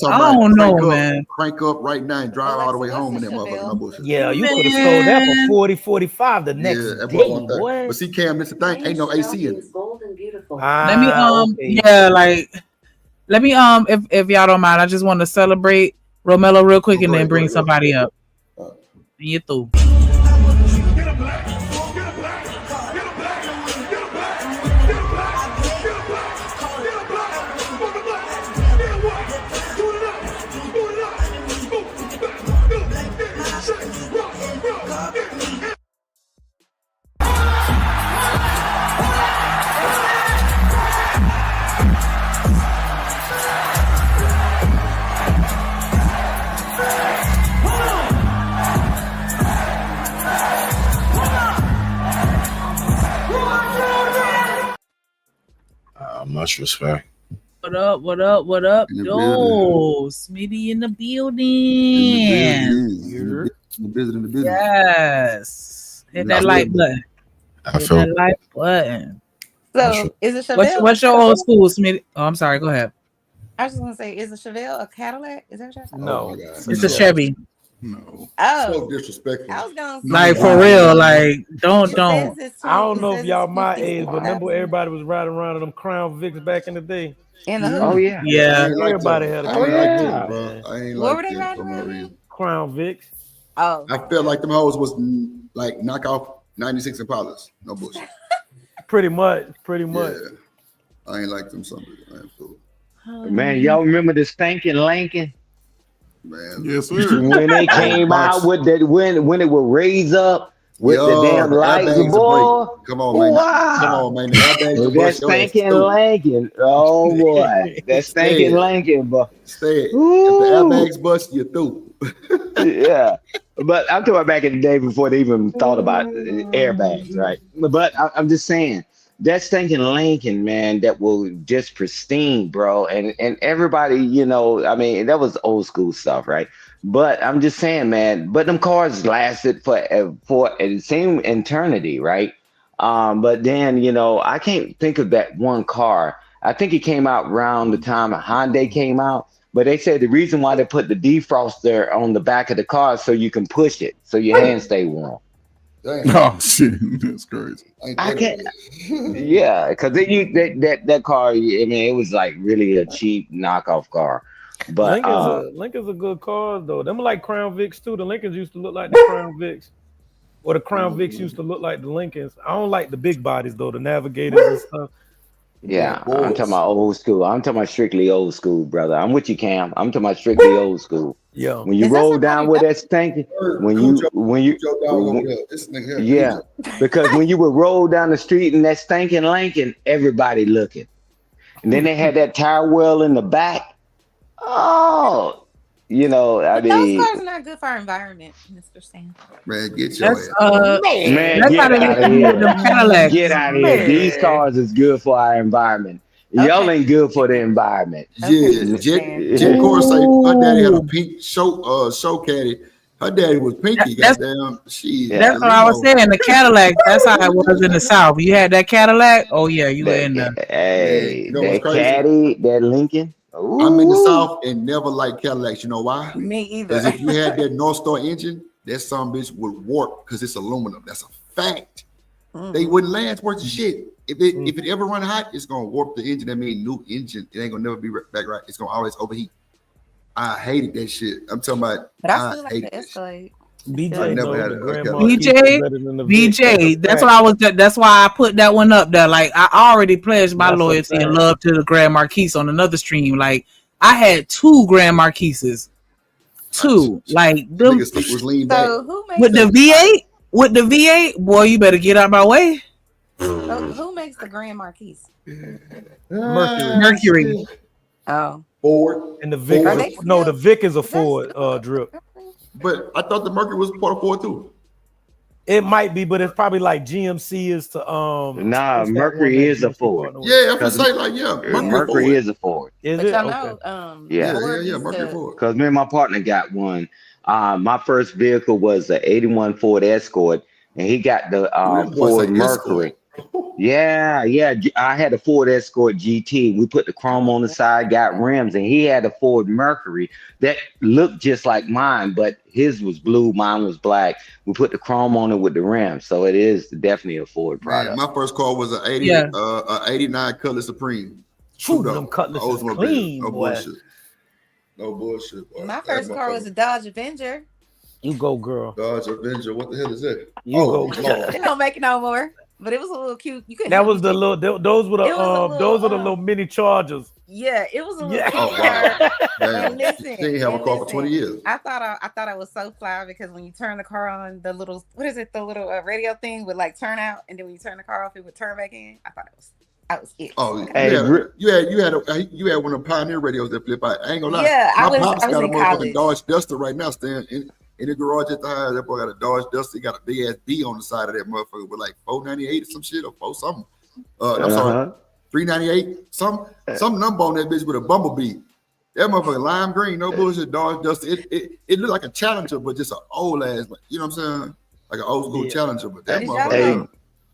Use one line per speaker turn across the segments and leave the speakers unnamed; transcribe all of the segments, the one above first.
talking
I
about
don't know, man.
crank up right now and drive all the way home in that motherfucker. No bullshit.
Yeah, you could have sold that for 40, 45 the next
that
day,
boy.
boy.
But see, Cam, this the thing. Ain't no AC in it.
Let me
Okay.
yeah, like let me if y'all don't mind, I just want to celebrate Romello real quick and then bring somebody up. You through.
Much respect.
What up? What up? What up? Yo, Smitty in the building.
In the business.
Yes. Hit that like button. Hit that like button.
So is it Chevelle?
What's your old school, Smitty? Oh, I'm sorry. Go ahead.
I was just gonna say, is a Chevelle a Cadillac? Is that what you're saying?
No,
it's a Chevy.
No.
Oh,
so disrespectful.
I was gonna say,
like for real, like don't.
I don't know if y'all my age, but remember everybody was riding around in them Crown Vics back in the day.
In the hood.
Oh yeah,
Everybody had a
Crown
Vic,
bro. I ain't
what
like
were they
that
riding
for no
around
reason.
Crown Vics.
Oh,
I felt like them hoes was like knockoff 96 Impalas. No bullshit.
Pretty much.
Yeah. I ain't like them something.
Man, y'all remember the stinking Lincoln?
Man,
yes, sir.
When they came out with that, when it would raise up with the damn lights, boy.
Come on, man.
Wow.
Come on, man.
That stinking Lincoln. Oh boy, that stinking Lincoln, boy.
Stay. If the airbags bust, you're through.
Yeah, but I'm talking about back in the day before they even thought about airbags, right? But I'm just saying. That stinking Lincoln, man, that was just pristine, bro. And everybody, you know, I mean, that was old school stuff, right? But I'm just saying, man, but them cars lasted for it seemed eternity, right? But then, you know, I can't think of that one car. I think it came out around the time a Hyundai came out. But they said the reason why they put the defroster on the back of the car so you can push it, so your hands stay warm.
Oh shit, that's crazy.
I can't. Yeah, because that car. I mean, it was like really a cheap knockoff car. But
Lincoln's a good car though. Them are like Crown Vics too. The Lincolns used to look like the Crown Vics, or the Crown Vics used to look like the Lincolns. I don't like the big bodies though, the Navigators and stuff.
Yeah, I'm talking about old school. I'm talking about strictly old school, brother. I'm with you, Cam. I'm talking about strictly old school.
Yeah.
When you roll down with that stinking, yeah, because when you would roll down the street in that stinking Lincoln, everybody looking, and then they had that tire well in the back. Oh, you know, I mean,
those cars are not good for our environment, Mr. Sam.
Man, get your ass.
Man, get out of here. Get out of here. These cars is good for our environment. Y'all ain't good for the environment.
Yeah, Jen Corsa, her daddy had a pink show caddy. Her daddy was pinky. Goddamn,
that's what I was saying. The Cadillac. That's how it was in the South. You had that Cadillac. Oh yeah, you were in there.
Hey, that caddy, that Lincoln.
Ooh. I'm in the South and never liked Cadillacs. You know why?
Me either.
Because if you had that North Star engine, that some bitch would warp because it's aluminum. That's a fact. They wouldn't last worth of shit. If it ever run hot, it's gonna warp the engine. That means new engine. It ain't gonna never be back right. It's gonna always overheat. I hated that shit. I'm talking about.
But I still like the Escalade.
BJ. That's what I was. That's why I put that one up there. Like I already pledged my loyalty and love to the Grand Marquis on another stream. Like I had 2 Grand Marquises. 2. Like them.
So who makes
with the V8? With the V8, boy, you better get out my way.
Who makes the Grand Marquis?
Mercury.
Oh.
Ford.
And the Vic. The Vic is a Ford drip.
But I thought the Mercury was part of Ford too.
It might be, but it's probably like GMC is to
Nah, Mercury is a Ford.
Yeah, I can say like
Mercury is a Ford.
Is
but
it?
y'all know,
yeah,
Mercury Ford.
Because me and my partner got one. My first vehicle was the '81 Ford Escort, and he got the Ford Mercury. Yeah, yeah. I had a Ford Escort GT. We put the chrome on the side, got rims, and he had a Ford Mercury that looked just like mine, but his was blue, mine was black. We put the chrome on it with the rims, so it is definitely a Ford
Man,
product.
my first car was a
Yeah.
89 Cutlass Supreme.
True,
True
them
though.
Cutlasses
Oldsmobile.
clean,
No
boy.
bullshit. No bullshit, boy.
My
That
first car was
motherfucker.
a Dodge Avenger.
You go, girl.
Dodge Avenger. What the hell is that?
You
Oh,
go.
Lord.
They don't make it no more, but it was a little cute. You couldn't
That
help
was
but
the
take
little. Those were the
it was a little,
those are the little mini Chargers.
yeah, it was a little
Yeah.
cute
Oh,
car.
wow.
And
Damn.
listen,
She ain't have a car for 20 years.
I thought I was so fly because when you turn the car on, the little the little radio thing would like turn out, and then when you turn the car off, it would turn back in. I was it.
Oh,
Hey,
you had one of the Pioneer radios that flip out. I ain't gonna lie.
Yeah,
My
I was
pops got a
in
motherfucking
college.
Dodge Duster right now, standing in the garage at the house. That boy got a Dodge Duster. He got a big ass B on the side of that motherfucker with like 498 or some shit or 4 something. I'm sorry, 398. Some number on that bitch with a bumblebee. That motherfucker lime green, no bullshit, Dodge Duster. It looked like a Challenger, but just an old ass, you know what I'm saying? Like an old school Challenger. But that
Did y'all
motherfucker.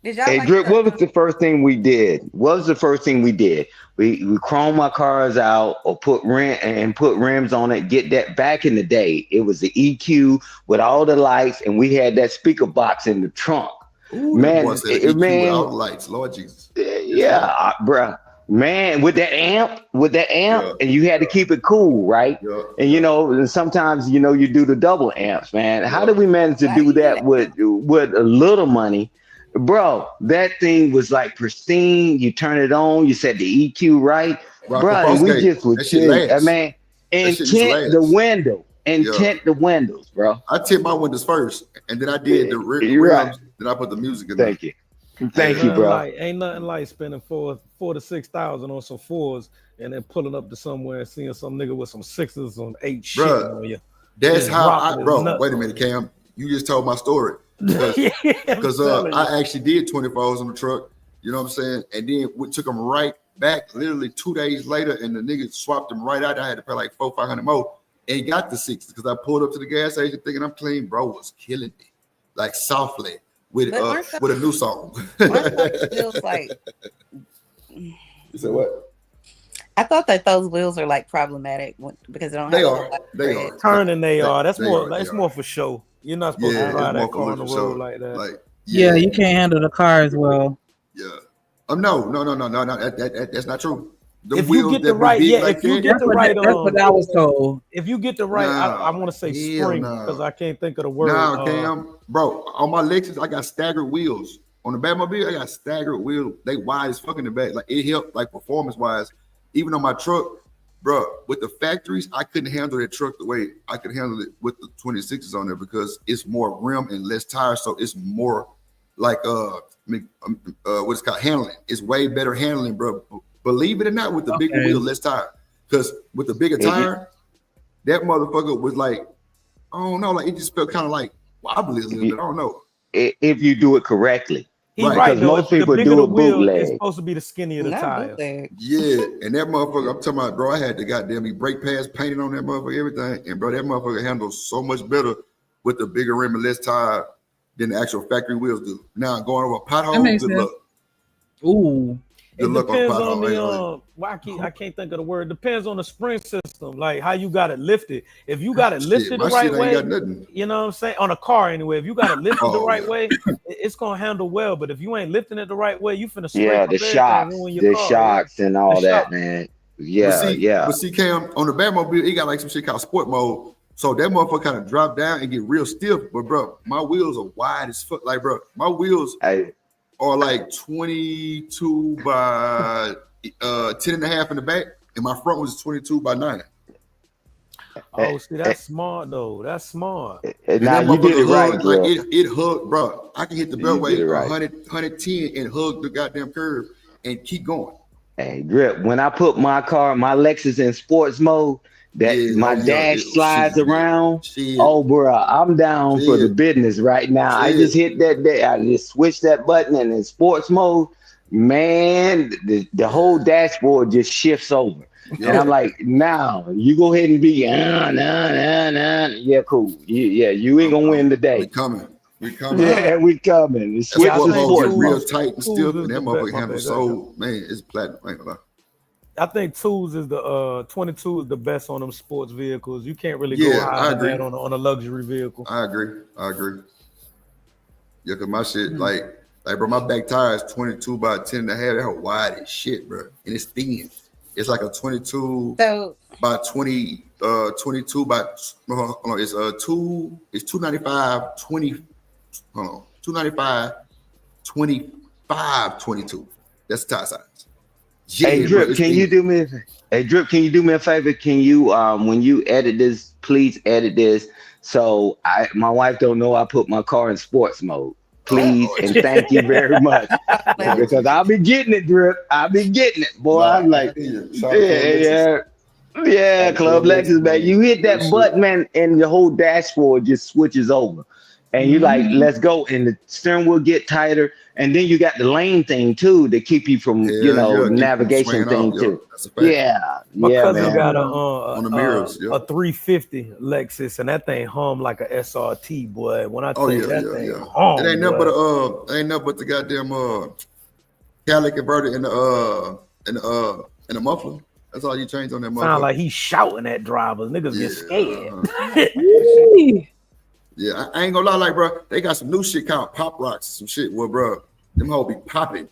Did y'all
Hey,
like
Drip, what was the first thing we did? What was the first thing we did? We chrome our cars out or put rims on it. Get that back in the day. It was the EQ with all the lights, and we had that speaker box in the trunk.
Ooh,
Man,
boy said EQ
man,
without lights, Lord Jesus.
yeah, bruh. Man, with that amp,
Yeah,
and you had to keep it cool, right?
yeah,
And you know, sometimes you know you do the double amps, man. How
Yeah.
did we manage to
How
do
you do
that
that?
with a little money? Bro, that thing was like pristine. You turn it on, you set the EQ right,
Rock
bro, and we
Gate.
just would
That shit
chill.
lasts.
Man,
That shit used to
tint the
last.
window, tint the windows, bro.
I tint my windows first, and then I did the
You're
rims.
right.
Then I put the music in there.
Thank you. Thank you,
Nothing
bro.
like, ain't nothing like spending four to 6,000 on some 4s and then pulling up to somewhere and seeing some nigga with some 6s on 8 shit
Bruh,
on you.
That's
Just
how
dropping his
bro.
nuts
Wait a
on
minute, Cam. You just told my story
Yeah, I'm
because
telling you.
I actually did 24s on the truck. You know what I'm saying? And then we took them right back literally 2 days later, and the nigga swapped them right out. I had to pay like $400-500 more and got the 6s because I pulled up to the gas station thinking I'm clean. Bro was killing me like softly with a new song.
feels like
You said what?
I thought that those wheels are like problematic because they don't.
They
have
are. They are.
Turning they are. That's
They
more.
are,
That's
they
more
are.
for show. You're not supposed
Yeah,
to drive
it's
that
more
car on the
for
road
sure.
like that.
Like,
Yeah, you can't handle the car as well.
Yeah. No. That's not true. The
If you
wheels
get
that
the
be
right,
big
yeah,
like
if you
that,
get the right,
That's what I was told.
if you get the right, I want to say
hell
spring
no.
because I can't think of the word.
Nah, Cam, bro, on my Lexus, I got staggered wheels. On the Batmobile, I got staggered wheels. They wide as fuck in the back. Like it helped, like performance wise. Even on my truck, bro, with the factories, I couldn't handle that truck the way I could handle it with the 26s on there because it's more rim and less tires, so it's more like what's called handling. It's way better handling, bro. Believe it or not, with the bigger wheel, less tire. Because with the bigger tire, that motherfucker was like, I don't know, like it just felt kind of like wobbly a little bit. I don't know.
If you do it correctly.
He's right,
Because
though.
most people
the bigger
do
the
it
wheel,
bootleg.
it's supposed to be the skinnier the tire.
Yeah, and that motherfucker, I'm talking about, bro, I had the goddamn brake pads painted on that motherfucker, everything. And bro, that motherfucker handles so much better with the bigger rim and less tire than the actual factory wheels do. Now going over a pothole, good luck.
Ooh.
It depends on the I can't think of the word. Depends on the spring system, like how you got it lifted. If you got it lifted the right way, you know what I'm saying? On a car anyway, if you got it lifted the right way, it's gonna handle well. But if you ain't lifting it the right way, you finna scrape
the shocks and all that, man. Yeah,
But see, Cam, on the Batmobile, he got like some shit called sport mode. So that motherfucker kind of drop down and get real stiff. But bro, my wheels are wide as fuck. Like, bro, my wheels are like 22 by 10 and a half in the back, and my front was 22 by 9.
Oh, see, that's smart though. That's smart.
Now you did it right,
like it hugged, bro. I can hit the beltway
right.
110 and hug the goddamn curve and keep going.
Hey, Drip, when I put my Lexus in sports mode, my dash slides around. Oh, bro, I'm down for the business right now. I just hit that. I just switched that button and in sports mode, man, the whole dashboard just shifts over. And I'm like, now you go ahead and be, yeah, cool. You ain't gonna win today.
We coming. We coming.
Yeah, we coming. It's
That's what
sports
get real
mode.
tight and stiff, and that motherfucker handle so man, it's platinum. I ain't gonna lie.
I think 2s is the 22 is the best on them sports vehicles. You can't really go higher than that on a luxury vehicle.
I agree. Yeah, cause my shit like bro, my back tire is 22 by 10 and a half. That wide as shit, bro, and it's thin. It's like a 22 by 20, 22 by. It's 295 20. Hold on, 295 25 22. That's the tire size. Yeah,
Hey Drip, can you do me a favor? Hey Drip, can you do me a favor? Can you when you edit this, please edit this so my wife don't know I put my car in sports mode. Please and thank you very much. Because I'll be getting it, Drip. I'll be getting it, boy. I'm like, yeah, Club Lexus, man. You hit that button, man, and the whole dashboard just switches over. And you like, let's go, and the steering wheel get tighter, and then you got the lane thing too to keep you from navigation thing too.
My cousin got
on the mirrors,
a 350 Lexus, and that thing hum like a SRT, boy. When I tell you that thing hum,
it ain't nothing but the goddamn catalytic converter in the muffler. That's all you change on that muffler.
Sound like he's shouting at drivers. Niggas get scared.
Yeah, I ain't gonna lie, like, bro, they got some new shit called pop rocks, some shit where, bro, them hoes be popping.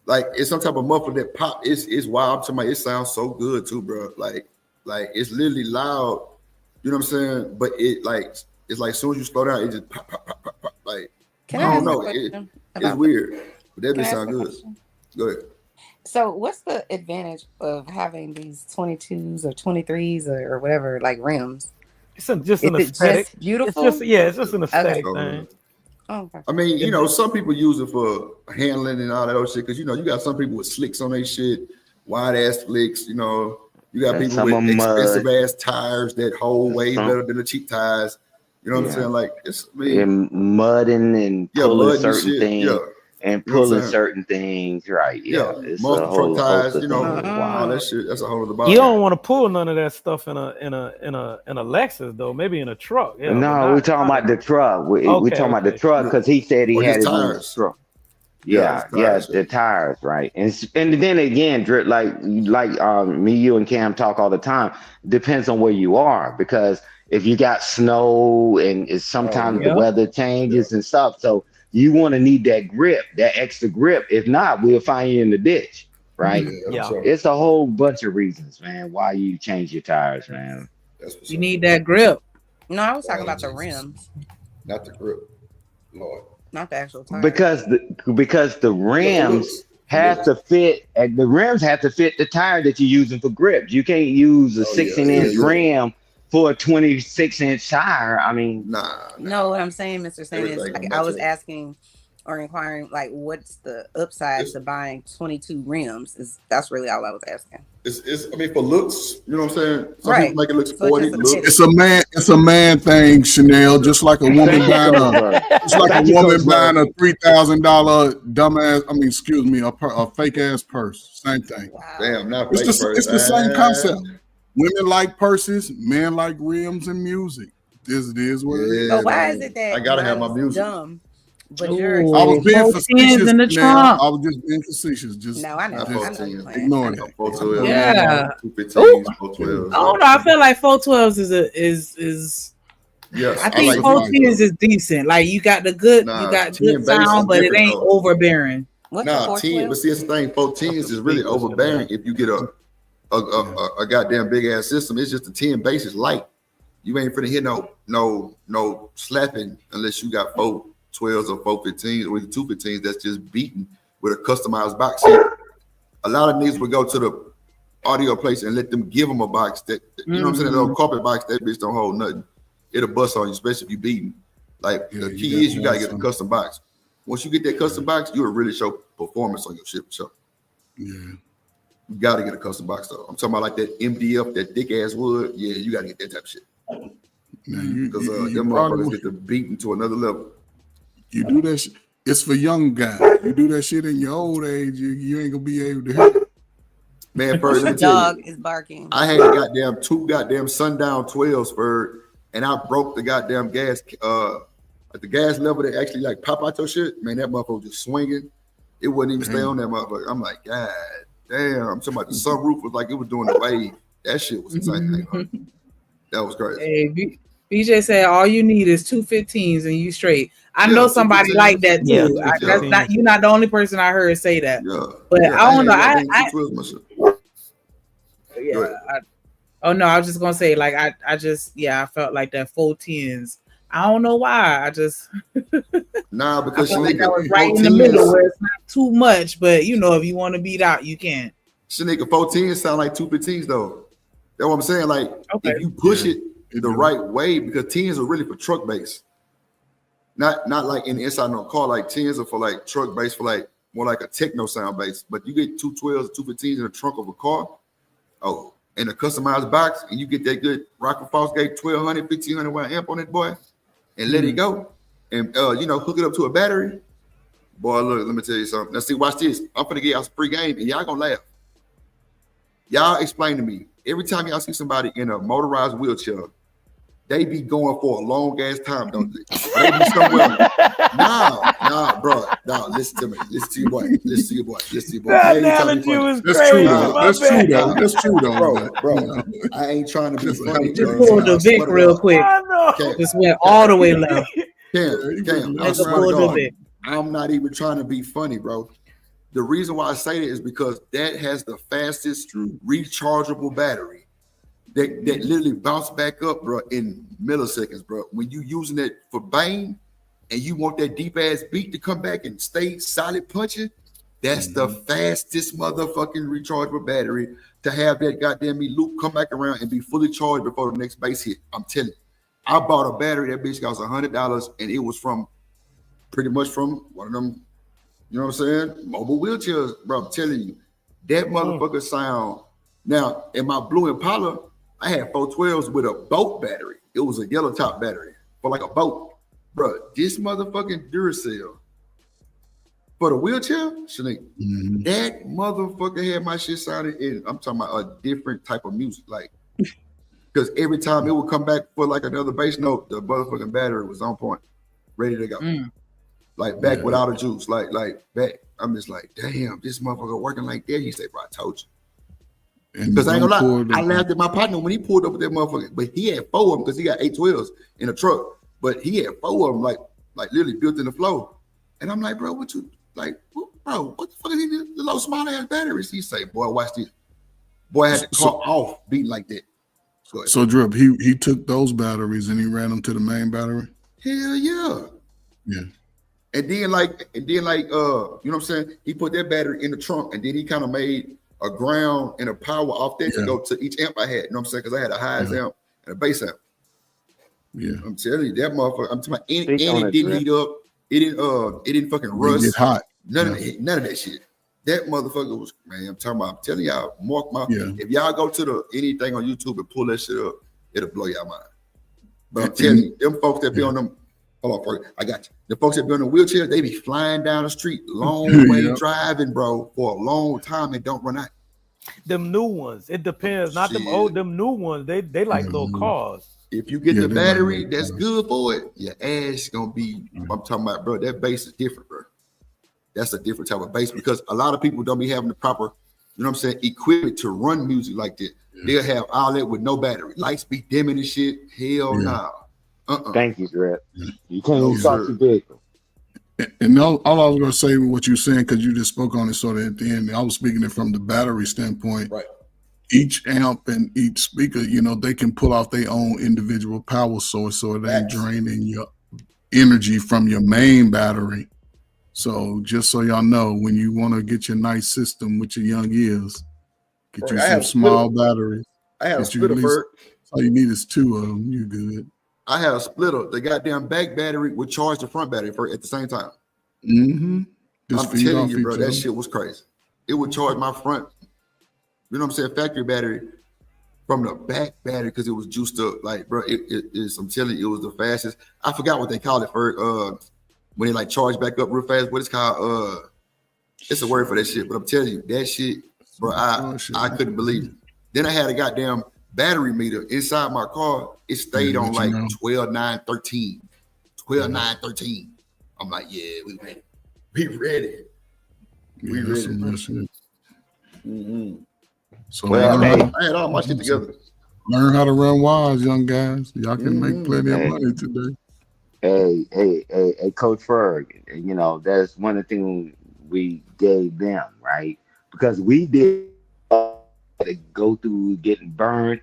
Like, it's some type of muffler that pop. It's wild. I'm talking about, it sounds so good too, bro. Like it's literally loud. You know what I'm saying? But it's like as soon as you slow down, it just pop. Like, I don't know. It's weird, but that bitch sound good. Go ahead.
So, what's the advantage of having these 22s or 23s or whatever, like rims?
It's just an aesthetic.
Just beautiful.
It's just an aesthetic thing.
Okay.
I mean, some people use it for handling and all that other shit because you got some people with slicks on their shit, wide ass flicks. You got people with expensive ass tires that hold way better than the cheap tires. You know what I'm saying? Like
mudding and pulling certain things. And pulling certain things, right? It's
most truck tires, wow, that shit. That's a whole other body.
You don't want to pull none of that stuff in a Lexus though. Maybe in a truck. Yeah,
no, we're talking about the truck. We're talking about the truck because he said he had his tires. Truck. The tires, right? And then again, Drip, like me, you, and Cam talk all the time. Depends on where you are because if you got snow and sometimes the weather changes and stuff, so. You want to need that grip, that extra grip. If not, we'll find you in the ditch, right? It's a whole bunch of reasons, man, why you change your tires, man.
You need that grip.
No, I was talking about the rims.
Not the grip, Lord.
Not the actual tire.
Because the rims have to fit, and the rims have to fit the tire that you're using for grips. You can't use a 16-inch rim for a 26-inch tire. I mean,
no, what I'm saying, Mr. Saint, is I was asking or inquiring, like, what's the upside to buying 22 rims? That's really all I was asking.
I mean, for looks, you know what I'm saying? Some people make it look sporty.
It's a man thing, Chanel. Just like a woman buying a $3,000 dumbass. I mean, excuse me, a fake ass purse. Same thing.
Wow.
Damn, not
it's the same concept. Women like purses, men like rims and music. This is what it is.
But why is it that
I gotta have my music?
Dumb, but
I was being facetious. I was just being facetious.
No, I know.
Ignoring it.
412.
Yeah.
215s, 412s.
I don't know. I feel like 412s is.
Yes,
I think 410s is decent. Like you got the good, good sound, but it ain't overbearing.
10. But see, it's the thing. 410s is really overbearing if you get a goddamn big ass system. It's just the 10 bass is light. You ain't finna hit no slapping unless you got 412s or 415s or 215s that's just beaten with a customized box. See, a lot of niggas would go to the audio place and let them give them a box that you know what I'm saying, a little carpet box, that bitch don't hold nothing. It'll bust on you, especially if you beating. Like the key is you gotta get a custom box. Once you get that custom box, you'll really show performance on your shit for sure.
Yeah.
You gotta get a custom box though. I'm talking about like that MDF, that thick ass wood. Yeah, you gotta get that type of shit. Because them motherfuckers get the beating to another level.
You do that shit. It's for young guys. You do that shit in your old age, you ain't gonna be able to help it.
Man, first
the dog is barking.
I had two goddamn sundown 12s for, and I broke the goddamn gas Like the gas level that actually like pop out your shit, man, that motherfucker was just swinging. It wouldn't even stay on that motherfucker. I'm like, God damn. I'm talking about the sunroof was like it was doing the wave. That shit was insane. That was crazy.
Hey, BJ said all you need is 215s and you straight. I know somebody like that too. That's not you're not the only person I heard say that. But I don't know. Oh no, I was just gonna say like I just I felt like that 410s. I don't know why. I just
because
I like was right in the middle where it's not too much, but you know if you want to beat out, you can.
Shanika 410s sound like 215s though. That's what I'm saying. Like if you push it the right way, because 10s are really for truck base. Not like in the inside no car, like 10s are for like truck base for like more like a techno sound base. But you get 212s, 215s in the trunk of a car. Oh, in a customized box, and you get that good Rocker Fosgate 1200, 1500 watt amp on it, boy, and let it go. And hook it up to a battery. Boy, look, let me tell you something. Now see, watch this. I'm gonna get y'all some free game, and y'all gonna laugh. Y'all explain to me. Every time y'all see somebody in a motorized wheelchair, they be going for a long ass time, don't they? They be somewhere. Nah, bro. Nah, listen to me. Listen to your boy. Listen to your boy.
That's true though.
Bro. I ain't trying to be funny.
Just pull the Vic real quick. Just went all the way left.
Cam, I swear to God, I'm not even trying to be funny, bro. The reason why I say that is because that has the fastest rechargeable battery that literally bounce back up, bro, in milliseconds, bro. When you using it for bang and you want that deep ass beat to come back and stay solid punching, that's the fastest motherfucking rechargeable battery to have that goddamn loop come back around and be fully charged before the next bass hit. I'm telling you, I bought a battery that bitch cost $100 and it was pretty much from one of them. You know what I'm saying? Mobile wheelchairs, bro. I'm telling you, that motherfucker sound. Now, in my Blue Impala, I had 412s with a boat battery. It was a yellow top battery for like a boat. Bro, this motherfucking Duracell for the wheelchair, Shanique, that motherfucker had my shit sounding in, I'm talking about a different type of music. Like, because every time it would come back for like another bass note, the motherfucking battery was on point, ready to go. Like back without a juice, like back. I'm just like, damn, this motherfucker working like that. He said, bro, I told you. Because I ain't gonna lie, I laughed at my partner when he pulled up with that motherfucker. But he had 4 of them because he got 812s in a truck. But he had 4 of them like literally built in the floor. And I'm like, bro, what the fuck is these little small ass batteries? He say, boy, watch this. Boy, I had the car off beating like that.
So Drip, he took those batteries and he ran them to the main battery?
Hell yeah.
Yeah.
And then like, you know what I'm saying? He put that battery in the trunk and then he kind of made a ground and a power off that to go to each amp I had. You know what I'm saying? Because I had a highest amp and a bass amp.
Yeah.
I'm telling you, that motherfucker, I'm talking about, and it didn't heat up. It didn't fucking rust.
Get hot.
None of that shit. That motherfucker was, man, I'm telling y'all, if y'all go to anything on YouTube and pull that shit up, it'll blow y'all mind. But I'm telling you, them folks that be on them, hold on, I got you. The folks that be on the wheelchair, they be flying down the street, long way driving, bro, for a long time and don't run out.
Them new ones, it depends. Not them old, them new ones. They like little cars.
If you get the battery that's good for it, your ass gonna be. I'm talking about, bro. That bass is different, bro. That's a different type of bass because a lot of people don't be having the proper, you know what I'm saying, equipment to run music like that. They'll have all that with no battery. Lights be dimming and shit. Hell no.
Thank you, Drip. You can't even start your vehicle.
And all I was going to say with what you're saying, because you just spoke on it sort of at the end, I was speaking it from the battery standpoint.
Right.
Each amp and each speaker, you know, they can pull out their own individual power source so it ain't draining your energy from your main battery. So just so y'all know, when you want to get your nice system with your young ears, get you some small batteries.
I have a splitter for it.
All you need is 2 of them. You good.
I had a splitter. The goddamn back battery would charge the front battery at the same time.
Mm-hmm.
I'm telling you, bro, that shit was crazy. It would charge my front, you know what I'm saying, factory battery from the back battery because it was juiced up. Like, bro, it is. I'm telling you, it was the fastest. I forgot what they call it for when they like charge back up real fast. What it's called? It's a word for that shit. But I'm telling you, that shit, bro, I couldn't believe it. Then I had a goddamn battery meter inside my car. It stayed on like 12, 9, 13. 12, 9, 13. I'm like, yeah, we ready. We ready.
Yeah,
We
that's
ready.
some real shit.
Mm-hmm.
So
Well,
I had all my shit together.
learn how to run wise, young guys. Y'all can make plenty of
Hey.
money today.
Hey, Coach Ferg, you know, that's one of the things we gave them, right? Because we did to go through getting burned,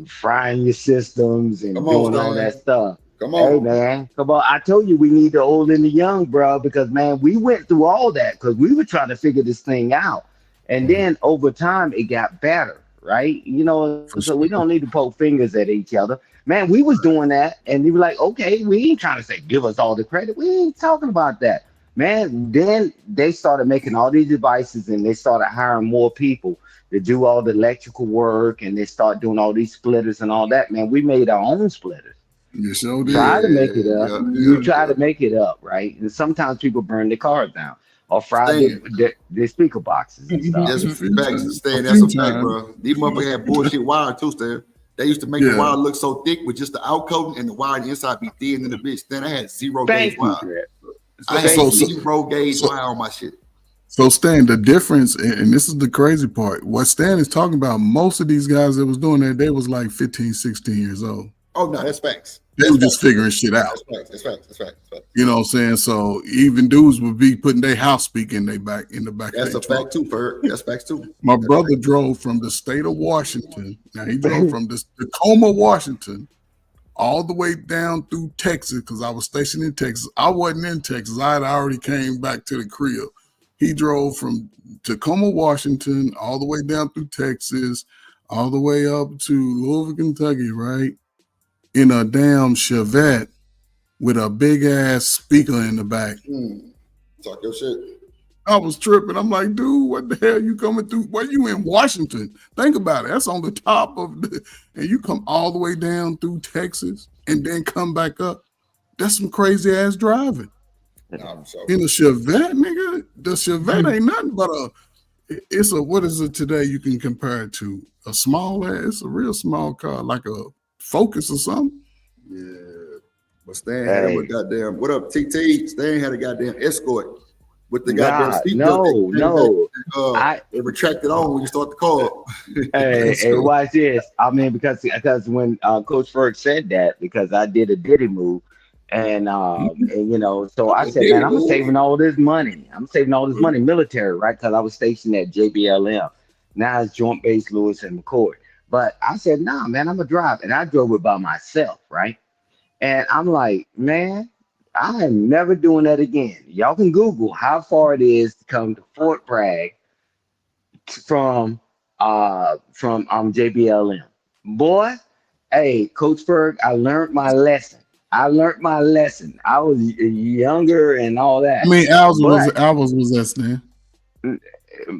frying your systems, and
Come on,
doing all
Stan.
that stuff.
Come
Hey,
on.
man, come on. I told you we need the old and the young, bro, because, man, we went through all that because we were trying to figure this thing out. And then over time, it got better, right? You know,
For
so
sure.
we don't need to poke fingers at each other. Man, we was doing that, and they were like, okay, we ain't trying to say give us all the credit. We ain't talking about that. Man, then they started making all these devices and they started hiring more people to do all the electrical work and they start doing all these splitters and all that. Man, we made our own splitters.
You sure did.
Try to make it up. You try
Yeah.
to make it up, right? And sometimes people burn their cars down or fry their speaker boxes and stuff.
That's
A few
facts,
times.
Stan.
A
That's
few
a fact,
times.
bro. These motherfuckers had bullshit wire too, Stan. They used to make the
Yeah.
wire look so thick with just the outcoating and the wire on the inside be thin in the bitch. Then I had zero
Thank
gauge
you,
wire.
Greg.
I had
Thank you.
zero gauge
so-
wire on my shit.
So Stan, the difference, and this is the crazy part, what Stan is talking about, most of these guys that was doing that, they was like 15, 16 years old.
Oh no, that's facts.
They were just figuring shit out.
That's facts. That's facts. That's facts. That's facts.
You know what I'm saying? So even dudes would be putting their house speaker in the back
That's
of
a
their
fact
truck.
too, Ferg. That's facts too.
My brother drove from the state of Washington. Now he drove from this Tacoma, Washington, all the way down through Texas because I was stationed in Texas. I wasn't in Texas. I had already came back to the crib. He drove from Tacoma, Washington, all the way down through Texas, all the way up to Louisville, Kentucky, right? In a damn Chevette with a big ass speaker in the back.
Talk your shit.
I was tripping. I'm like, dude, what the hell you coming through? Why you in Washington? Think about it. That's on the top of the, and you come all the way down through Texas and then come back up. That's some crazy ass driving.
Nah, so.
In a Chevette, nigga, the Chevette ain't nothing but it's a, what is it today you can compare it to? A small ass, it's a real small car, like a Focus or something.
Yeah. But Stan had him a goddamn, what up, TT? Stan had a goddamn Escort with the goddamn seatbelt. It retracted on when you start the car.
Hey, watch this. I mean, because when Coach Ferg said that, because I did a Diddy move, and you know, so I said, man, I'm saving all this money. I'm saving all this money, military, right? Because I was stationed at JBLM. Now it's Joint Base Lewis and McCoy. But I said, nah, man, I'm gonna drive, and I drove it by myself, right? And I'm like, man, I am never doing that again. Y'all can Google how far it is to come to Fort Bragg from JBLM. Boy, hey, Coach Ferg, I learned my lesson. I was younger and all that.
I mean, hours was that, Stan?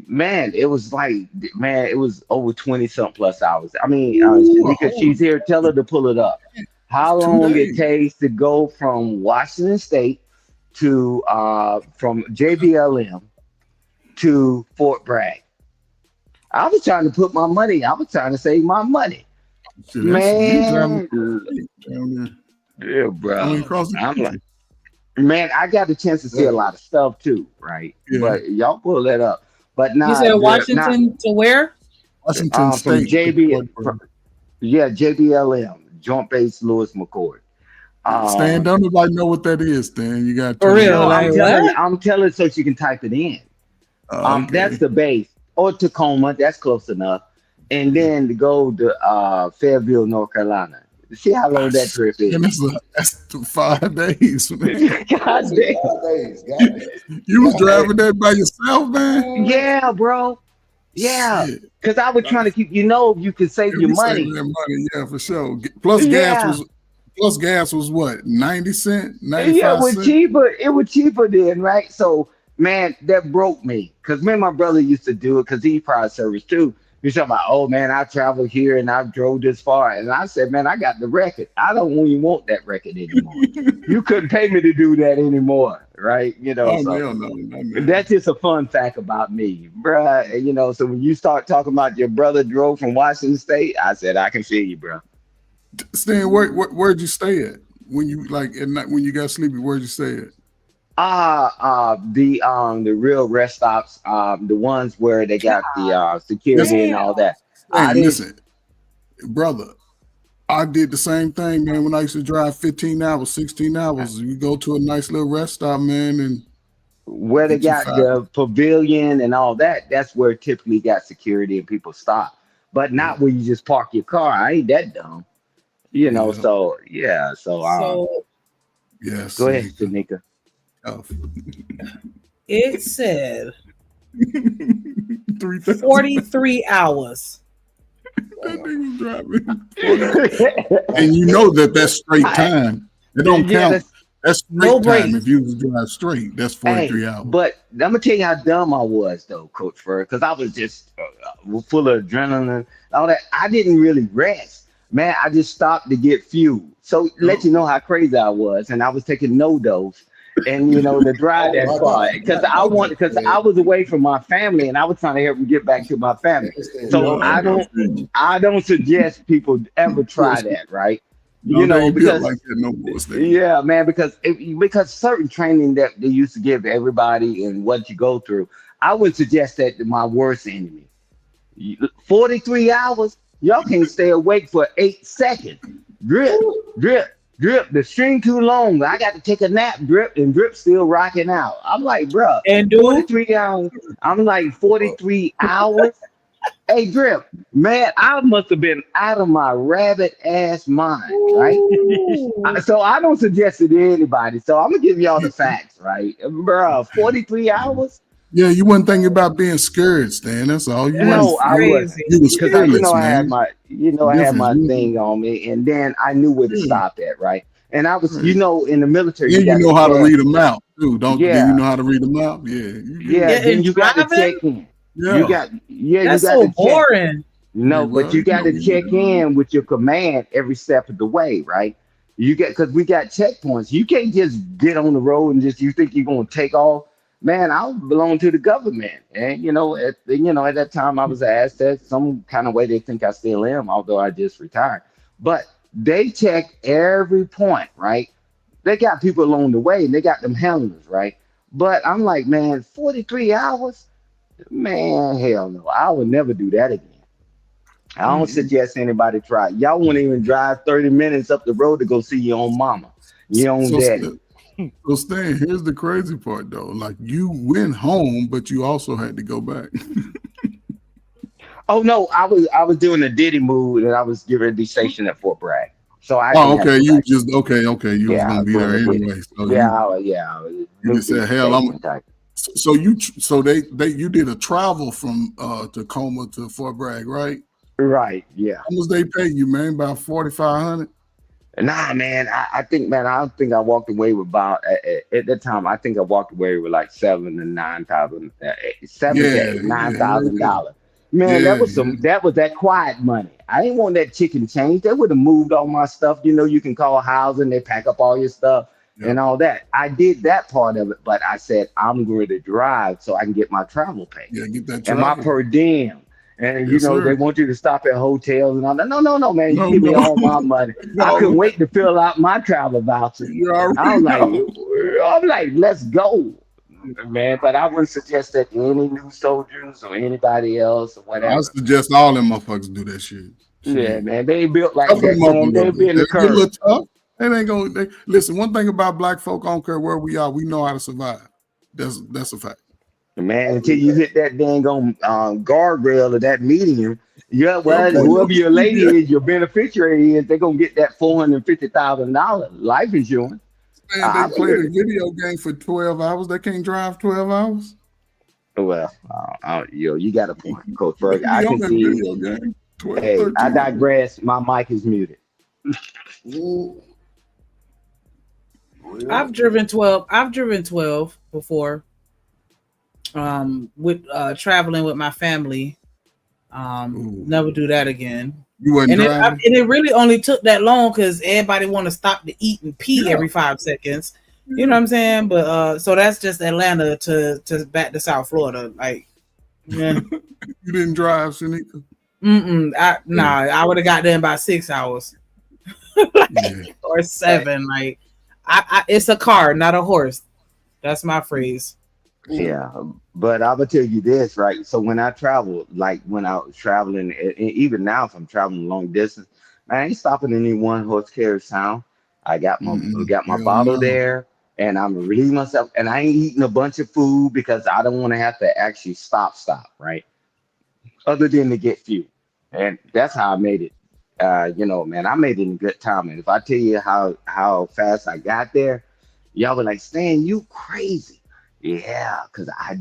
Man, it was like, man, it was over 20 something plus hours. I mean, because she's here, tell her to pull it up. How long it takes to go from Washington State to from JBLM to Fort Bragg. I was trying to put my money. I was trying to save my money. Man, yeah, bro. I'm like, man, I got the chance to see a lot of stuff too, right? Yeah. But y'all pull that up. But now
you said Washington to where?
Washington State.
JBLM, Joint Base Lewis McCoy.
Stan, don't nobody know what that is, Stan. You got
for real.
I'm telling so you can type it in. Okay. That's the base. Or Tacoma, that's close enough. And then to go to Fayetteville, North Carolina. See how long that trip is.
And that's 5 days. Man.
God damn.
You was driving that by yourself, man?
Yeah, bro. Yeah. Because I was trying to keep, you can save your money.
Save that money, yeah, for sure. Plus gas was what, 90 cents? 95
yeah, it was cheaper. It was cheaper then, right? So, man, that broke me. Because me and my brother used to do it because he private service too. You're talking about, oh man, I traveled here and I drove this far. And I said, man, I got the record. I don't even want that record anymore. You couldn't pay me to do that anymore, right? That's just a fun fact about me, bruh. So when you start talking about your brother drove from Washington State, I said, I can feel you, bro.
Stan, where'd you stay at? when you like at night when you got sleepy? Where'd you say it?
The real rest stops, the ones where they got the security and all that.
Man, listen, brother, I did the same thing, man. When I used to drive 15 hours, 16 hours, you go to a nice little rest stop, man, and
where they got the pavilion and all that. That's where typically got security and people stop, but not where you just park your car. I ain't that dumb, you know. So yeah, so
yes.
Go ahead, Tanika.
Oh.
It said 43 hours.
That nigga driving. And you know that's straight time. It don't count. That's straight time. If you drive straight, that's 43 hours.
But I'm gonna tell you how dumb I was, though, Coach Fur, because I was just full of adrenaline and all that. I didn't really rest, man. I just stopped to get fuel. So let you know how crazy I was, and I was taking no dose. And you know, to drive that far because I was away from my family and I was trying to help them get back to my family. So I don't suggest people ever try that, right?
No,
you know, because
like that, no
yeah, man, because certain training that they used to give everybody and what you go through, I would suggest that to my worst enemy. 43 hours, y'all can't stay awake for 8 seconds. Drip. The string too long. I got to take a nap. Drip still rocking out. I'm like, bro,
and
43 hours. I'm like 43 hours. Hey, Drip, man, I must have been out of my rabbit ass mind, right? So I don't suggest it to anybody. So I'm gonna give y'all the facts, right, bro? 43 hours.
Yeah, you wasn't thinking about being scared, Stan. That's all. You
no, I was.
You was fearless,
I had my
Different.
thing on me, and then I knew where to stop at, right? And I was, in the military.
Yeah, you know how to read them out, too. Don't
yeah.
you know how to read them out? Yeah.
Then you got to check in.
Yeah.
That's so boring.
No, but you got to check in with your command every step of the way, right? Because we got checkpoints. You can't just get on the road and you think you're gonna take off. Man, I belong to the government, and at that time I was asked that some kind of way they think I still am, although I just retired. But they check every point, right? They got people along the way, and they got them handlers, right? But I'm like, man, 43 hours, man, hell no, I would never do that again. I don't suggest anybody try. Y'all won't even drive 30 minutes up the road to go see your own mama, your own daddy.
So Stan, here's the crazy part though. Like you went home, but you also had to go back.
Oh no, I was doing a Diddy move and I was getting ready to be stationed at Fort Bragg. So I
okay. You was gonna be there anyway. So
you
just said, hell, so you did a travel from Tacoma to Fort Bragg, right?
Right, yeah.
How much they pay you, man? About 4,500?
Nah, man. I think I walked away with about at that time. I think I walked away with like $7,000 to $9,000, $9,000. Man, that was that quiet money. I didn't want that chicken change. They would have moved all my stuff. You can call housing. They pack up all your stuff and all that. I did that part of it, but I said I'm going to drive so I can get my travel pay.
Yeah, get that travel.
And my per diem. And they want you to stop at hotels and all that. No, man. You give me all my money. I couldn't wait to fill out my travel voucher. I'm like, let's go, man. But I wouldn't suggest that to any new soldiers or anybody else or whatever.
I suggest all them motherfuckers do that shit.
Yeah, man. They ain't built like that, man. They be in the curve.
They ain't gonna listen. One thing about black folk, I don't care where we are, we know how to survive. That's a fact.
Man, until you hit that dang on guardrail of that median, whoever your lady is, your beneficiary is, they're gonna get that $450,000 life insurance.
Man, they played a video game for 12 hours. They can't drive 12 hours.
Well, you got a point, Coach Berg. I can see you. Hey, I digress. My mic is muted.
I've driven 12 before. With traveling with my family. Never do that again.
You wasn't driving?
And it really only took that long because everybody want to stop to eat and pee every 5 seconds. You know what I'm saying? But so that's just Atlanta to back to South Florida. Like, yeah.
You didn't drive, Shanika?
I would have got there in about 6 hours. or 7. Like, I it's a car, not a horse. That's my phrase.
Yeah, but I'm gonna tell you this, right? So when I travel, like when I was traveling, even now, if I'm traveling long distance, man, I ain't stopping in any one horse carriage town. I got my
Hell
bottle
no.
there, and I'm relieving myself, and I ain't eating a bunch of food because I don't want to have to actually stop, right? Other than to get fuel, and that's how I made it. Man, I made it in good time, and if I tell you how fast I got there, y'all were like, "Stan, you crazy." Yeah, because I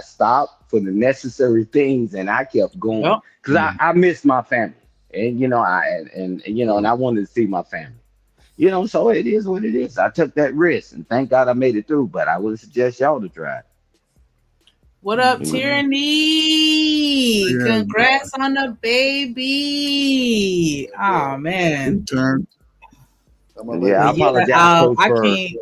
stopped for the necessary things and I kept going
Yep.
because I missed my family. And and I wanted to see my family. So it is what it is. I took that risk and thank God I made it through, but I would suggest y'all to try it.
What up,
Mhm.
Tyranny?
Yeah,
Congrats on the baby. Oh man.
good turn.
Yeah, I
But yeah,
apologize, Coach
I
Bird.
can't.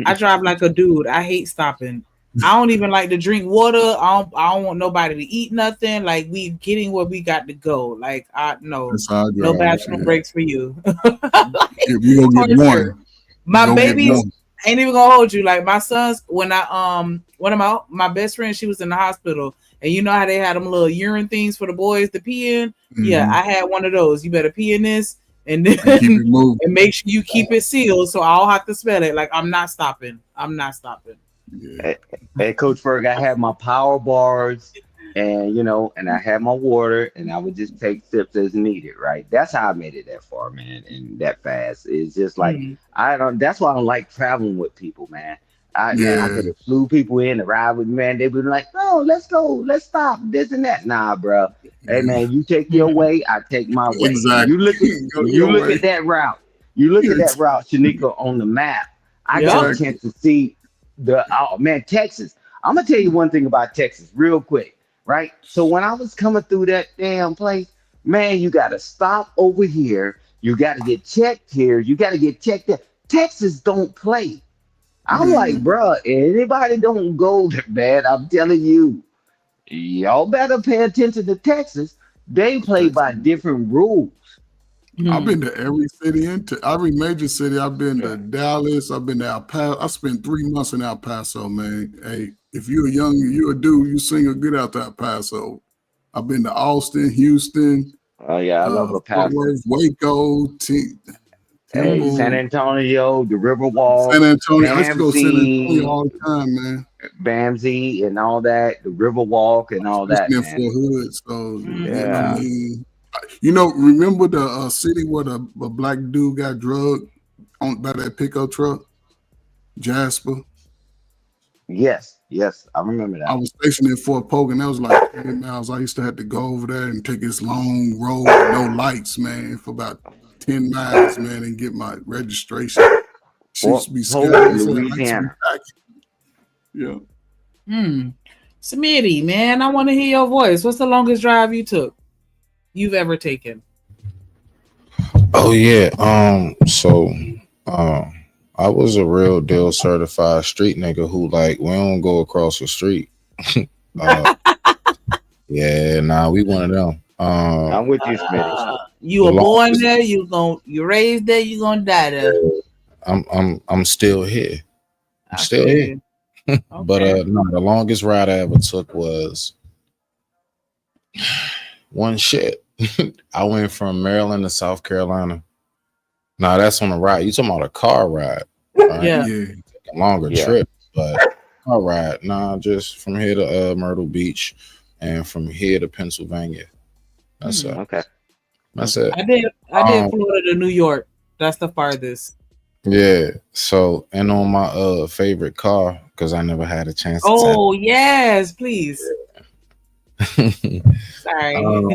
I drive like a dude. I hate stopping. I don't even like to drink water. I don't want nobody to eat nothing. Like, we getting where we got to go. Like, no
That's how I
no
drive.
bathroom
Shit.
breaks for you.
If you gonna
For
get
sure.
one,
My
go get
babies
one.
ain't even gonna hold you. Like, my sons, when one of my best friends, she was in the hospital, and you know how they had them little urine things for the boys to pee in. Yeah,
Mhm.
I had one of those. You better pee in this, and then
And keep it moving.
and make sure you keep it sealed, so I'll have to smell it. Like, I'm not stopping.
Yeah.
Hey, hey, Coach Berg, I had my power bars and I had my water and I would just take sips as needed, right? That's how I made it that far, man, and that fast. It's just like
Mm.
that's why I don't like traveling with people, man. I
Yeah.
could have flew people in to ride with me, man. They'd be like, no, let's go, let's stop, this and that. Nah, bro. Hey
Yeah.
man, you take your
Mm.
way, I take my way. And
Exactly. Go
you
your
look
way.
at that route. You look at that
Ex-
route, Shanika, on the map. I got a
Yep.
chance
Exactly.
to see oh man, Texas. I'm gonna tell you one thing about Texas, real quick, right? So when I was coming through that damn place, man, you gotta stop over here. You gotta get checked here. You gotta get checked there. Texas don't play. I'm like,
Man.
bruh, anybody don't go there, man. I'm telling you, y'all better pay attention to Texas. They play
Texas.
by different rules.
I've
Mm.
been to every city every major city. I've been
Yeah.
to Dallas. I've been to El Paso. I spent 3 months in El Paso, man. Hey, if you're a dude, you single, get out to El Paso. I've been to Austin, Houston,
Oh yeah, I love El
Fort
Paso.
Worth, Waco,
Hey, San
Mm.
Temple,
Antonio, the
San
Riverwalk,
Antonio. I used to go to San Antonio
Bamsey,
all the time, man.
Bamsey, and all that, the Riverwalk and all that,
Especially in
man.
Fort Hood. So, I
Mm-hmm.
Yeah.
mean, remember the city where the black dude got drugged by that pickup truck, Jasper?
Yes, yes, I remember
I
that.
was stationed in Fort Polk, and that was like 20 miles. I used to have to go over there and take this long road with no lights, man, for about 10 miles, man, and get my registration. She used
Fort
to be scared.
Polk,
They said, lights will be
Louisiana.
back. Yeah.
Mm. Smitty, man, I want to hear your voice. What's the longest drive you've ever taken?
Oh yeah. So I was a real deal certified street nigga who like we don't go across the street. uh yeah, nah, we one of them.
I'm with you, Smitty.
You
The
were born
longest
there, you raised there, you gonna die there.
I'm still here. I'm
I
still
feel
here.
you.
But
Okay.
no, the longest ride I ever took was one shit. I went from Maryland to South Carolina. Nah, that's on the ride. You talking about a car ride, right?
Yeah.
Yeah.
A longer
Yeah.
trip, but car ride. Nah, just from here to Myrtle Beach, and from here to Pennsylvania. That's it.
Okay.
That's it.
I did
Um,
Florida to New York. That's the farthest.
yeah. So, and on my favorite car, because I never had a chance to tap.
Oh yes, please. Sorry.
um,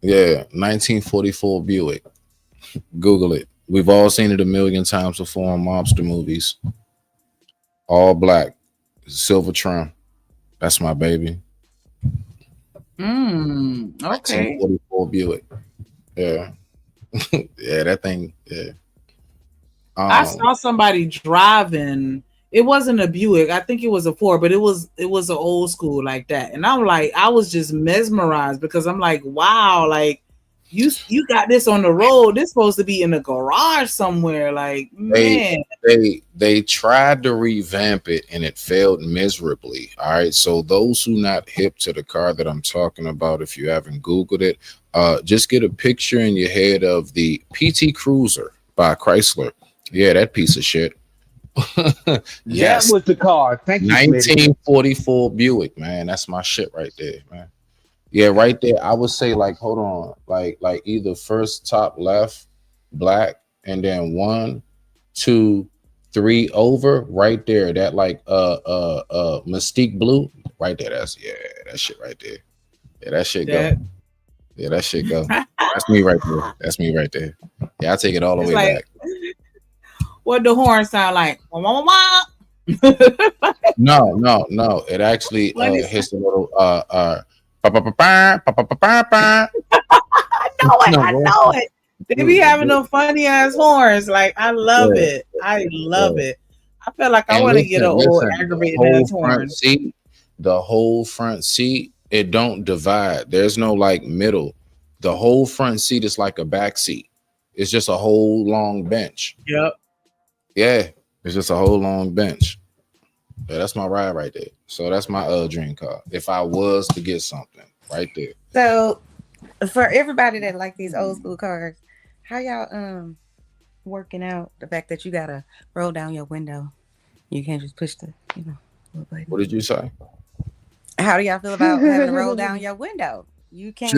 yeah, 1944 Buick. Google it. We've all seen it a million times before in mobster movies. All black, silver trim. That's my baby.
Okay.
1944 Buick. Yeah. Yeah, that thing. Yeah.
I
Um,
saw somebody driving. It wasn't a Buick. I think it was a Ford, but it was an old school like that. And I'm like, I was just mesmerized because I'm like, wow, like you got this on the road. This supposed to be in the garage somewhere. Like, man,
they tried to revamp it and it failed miserably. All right, so those who not hip to the car that I'm talking about, if you haven't Googled it, just get a picture in your head of the PT Cruiser by Chrysler. Yeah, that piece of shit.
Yes, that was the car. Thank you.
1944 Buick, man. That's my shit right there, man. Yeah, right there. I would say, like, hold on, like either first top left, black, and then 1, 2, 3 over, right there. That like Mystique blue, right there. That's that shit right there. Yeah, that shit go. Yeah, that shit go. That's me right there. That's me right there. Yeah, I take it all the way back.
What the horn sound like?
No. It actually hits a little I
know it. They be having them funny ass horns. Like, I love it. I love it. I feel like I want to get an old aggravated ass horn.
The whole front seat, it don't divide. There's no like middle. The whole front seat is like a back seat. It's just a whole long bench.
Yep.
Yeah, it's just a whole long bench. Yeah, that's my ride right there. So that's my dream car. If I was to get something right there.
So for everybody that like these old school cars, how y'all working out the fact that you gotta roll down your window? You can't just push the little button.
What did you say?
How do y'all feel about having to roll down your window? You can't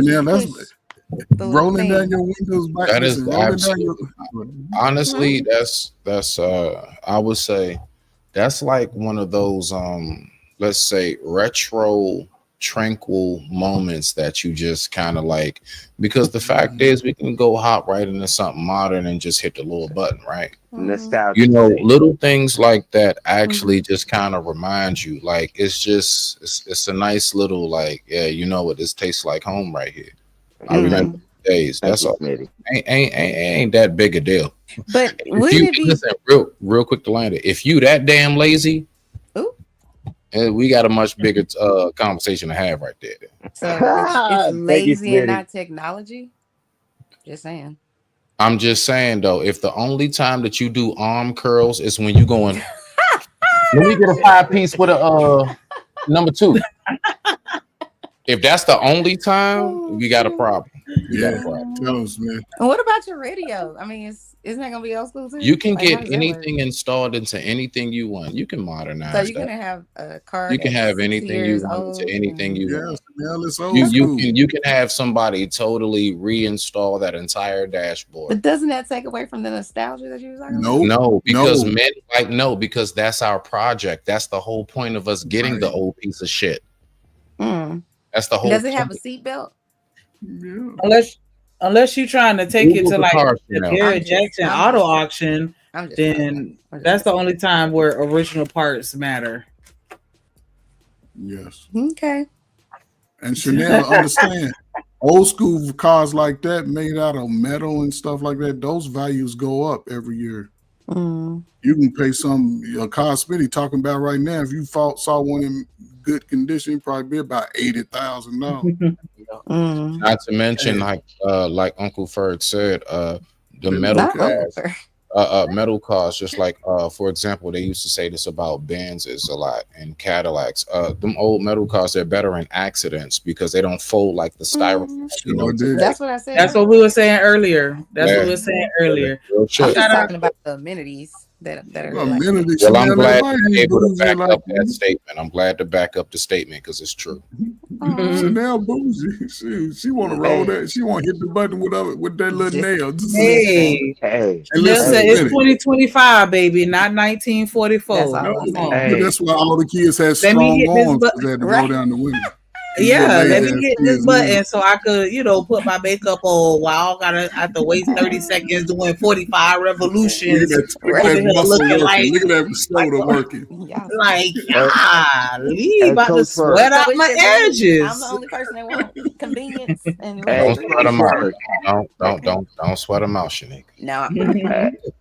rolling down your windows back.
That is absolutely honestly, that's I would say that's like one of those let's say retro tranquil moments that you just kind of like, because the fact is we can go hop right into something modern and just hit the little button, right?
Nostalgia.
You know, little things like that actually just kind of remind you, like, it's a nice little like, yeah, you know what, this tastes like home right here. I remember days. That's all. Ain't that big a deal.
But
listen, real quick to land it. If you that damn lazy, we got a much bigger conversation to have right there.
So it's lazy and not technology. Just saying.
I'm just saying though, if the only time that you do arm curls is when you going, let me get a 5-piece with a number 2. If that's the only time, we got a problem.
Tell us, man.
And what about your radio? I mean, isn't that gonna be old school too?
You can get anything installed into anything you want. You can modernize.
So you're gonna have a car.
You can have anything you want to anything you want.
It's
you can have somebody totally reinstall that entire dashboard.
But doesn't that take away from the nostalgia that you were talking about?
No, because men because that's our project. That's the whole point of us getting the old piece of shit. That's the whole.
Does it have a seatbelt?
Yeah. Unless you're trying to take it to like the Garrett Jackson auto auction, then that's the only time where original parts matter.
Yes.
Okay.
And Chanel, understand, old school cars like that made out of metal and stuff like that, those values go up every year. You can pay a car Smitty talking about right now. If you saw one in good condition, probably be about $80,000.
Not to mention, like Uncle Ferg said, the metal cars. Metal cars, just like for example, they used to say this about Benzes a lot and Cadillacs. Them old metal cars, they're better in accidents because they don't fold like the styrofoam.
That's what I said.
That's what we were saying earlier. I'm
talking about the amenities that are
amenities.
Well, I'm glad to be able to back up that statement. I'm glad to back up the statement because it's true.
Chanel bougie. She want to roll that. She want to hit the button with that little nail.
Hey. Listen, it's 2025, baby, not 1944.
That's why all the kids have strong arms because they had to roll down the window.
Yeah, let me hit this button so I could, put my makeup on while I have to wait 30 seconds doing 45 revolutions.
Look at that shoulder working.
Like, about to sweat out my edges.
I'm the only person that wants convenience. And
don't sweat them out. Don't sweat them out, Shanique.
No.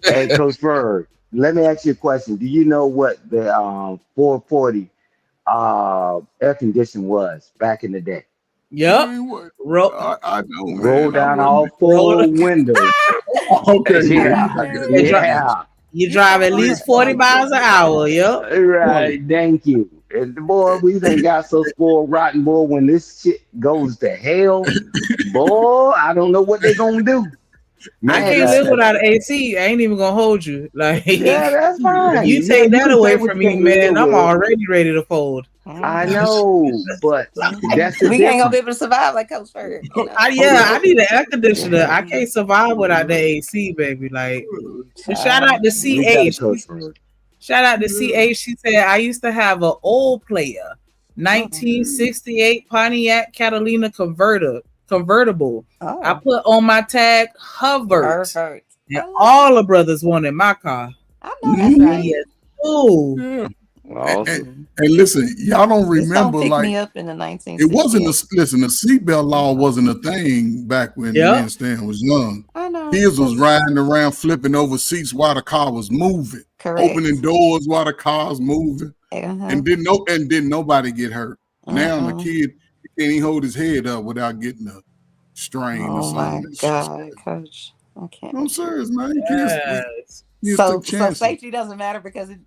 Hey, Coach Berg, let me ask you a question. Do you know what the 440 air condition was back in the day?
Yep.
Man, what?
Roll,
I know, man.
Roll down
I
all four windows.
okay,
Yeah,
I got
you,
you.
dri-
I got
yeah.
you drive at least 40 miles an hour. Yep.
Right, thank you. And boy, we done got so spoiled rotten, boy. When this shit goes to hell, boy, I don't know what they gonna do.
I
Man,
can't live without AC. I ain't even gonna hold you. Like
yeah, that's fine.
you
Yeah,
take
you
that
can
away
take what
from
you
me,
gotta live
man. I'm
with.
already ready to fold.
I know, but that's the
We ain't gonna be
difference.
able to survive like Coach Bird, you know.
I need an air conditioner. I can't survive without the AC, baby. Like, but shout out to
We got a
CH.
coach.
Shout out to CH. She said I used to have an old player, 1968 Pontiac Catalina convertible. I
Oh,
put on my tag hovered.
perfect.
And all the brothers wanted my car.
I know that's right.
Yes. Ooh.
Yeah.
Awesome.
And listen, y'all don't
This song
remember
picked
like
me up in the
it wasn't
1968.
listen, the seatbelt law wasn't a thing back when me
Yep.
and Stan was young.
I know.
His was riding around flipping over seats while the car was moving,
Correct.
opening doors while the car's moving,
Uh-huh.
and didn't nobody get hurt. Now the
Uh-uh.
kid can't even hold his head up without getting a strain or
Oh my
something. It's
God, Coach. I can't.
I'm serious, man.
Yes.
Kids
So
took chances.
safety doesn't matter because it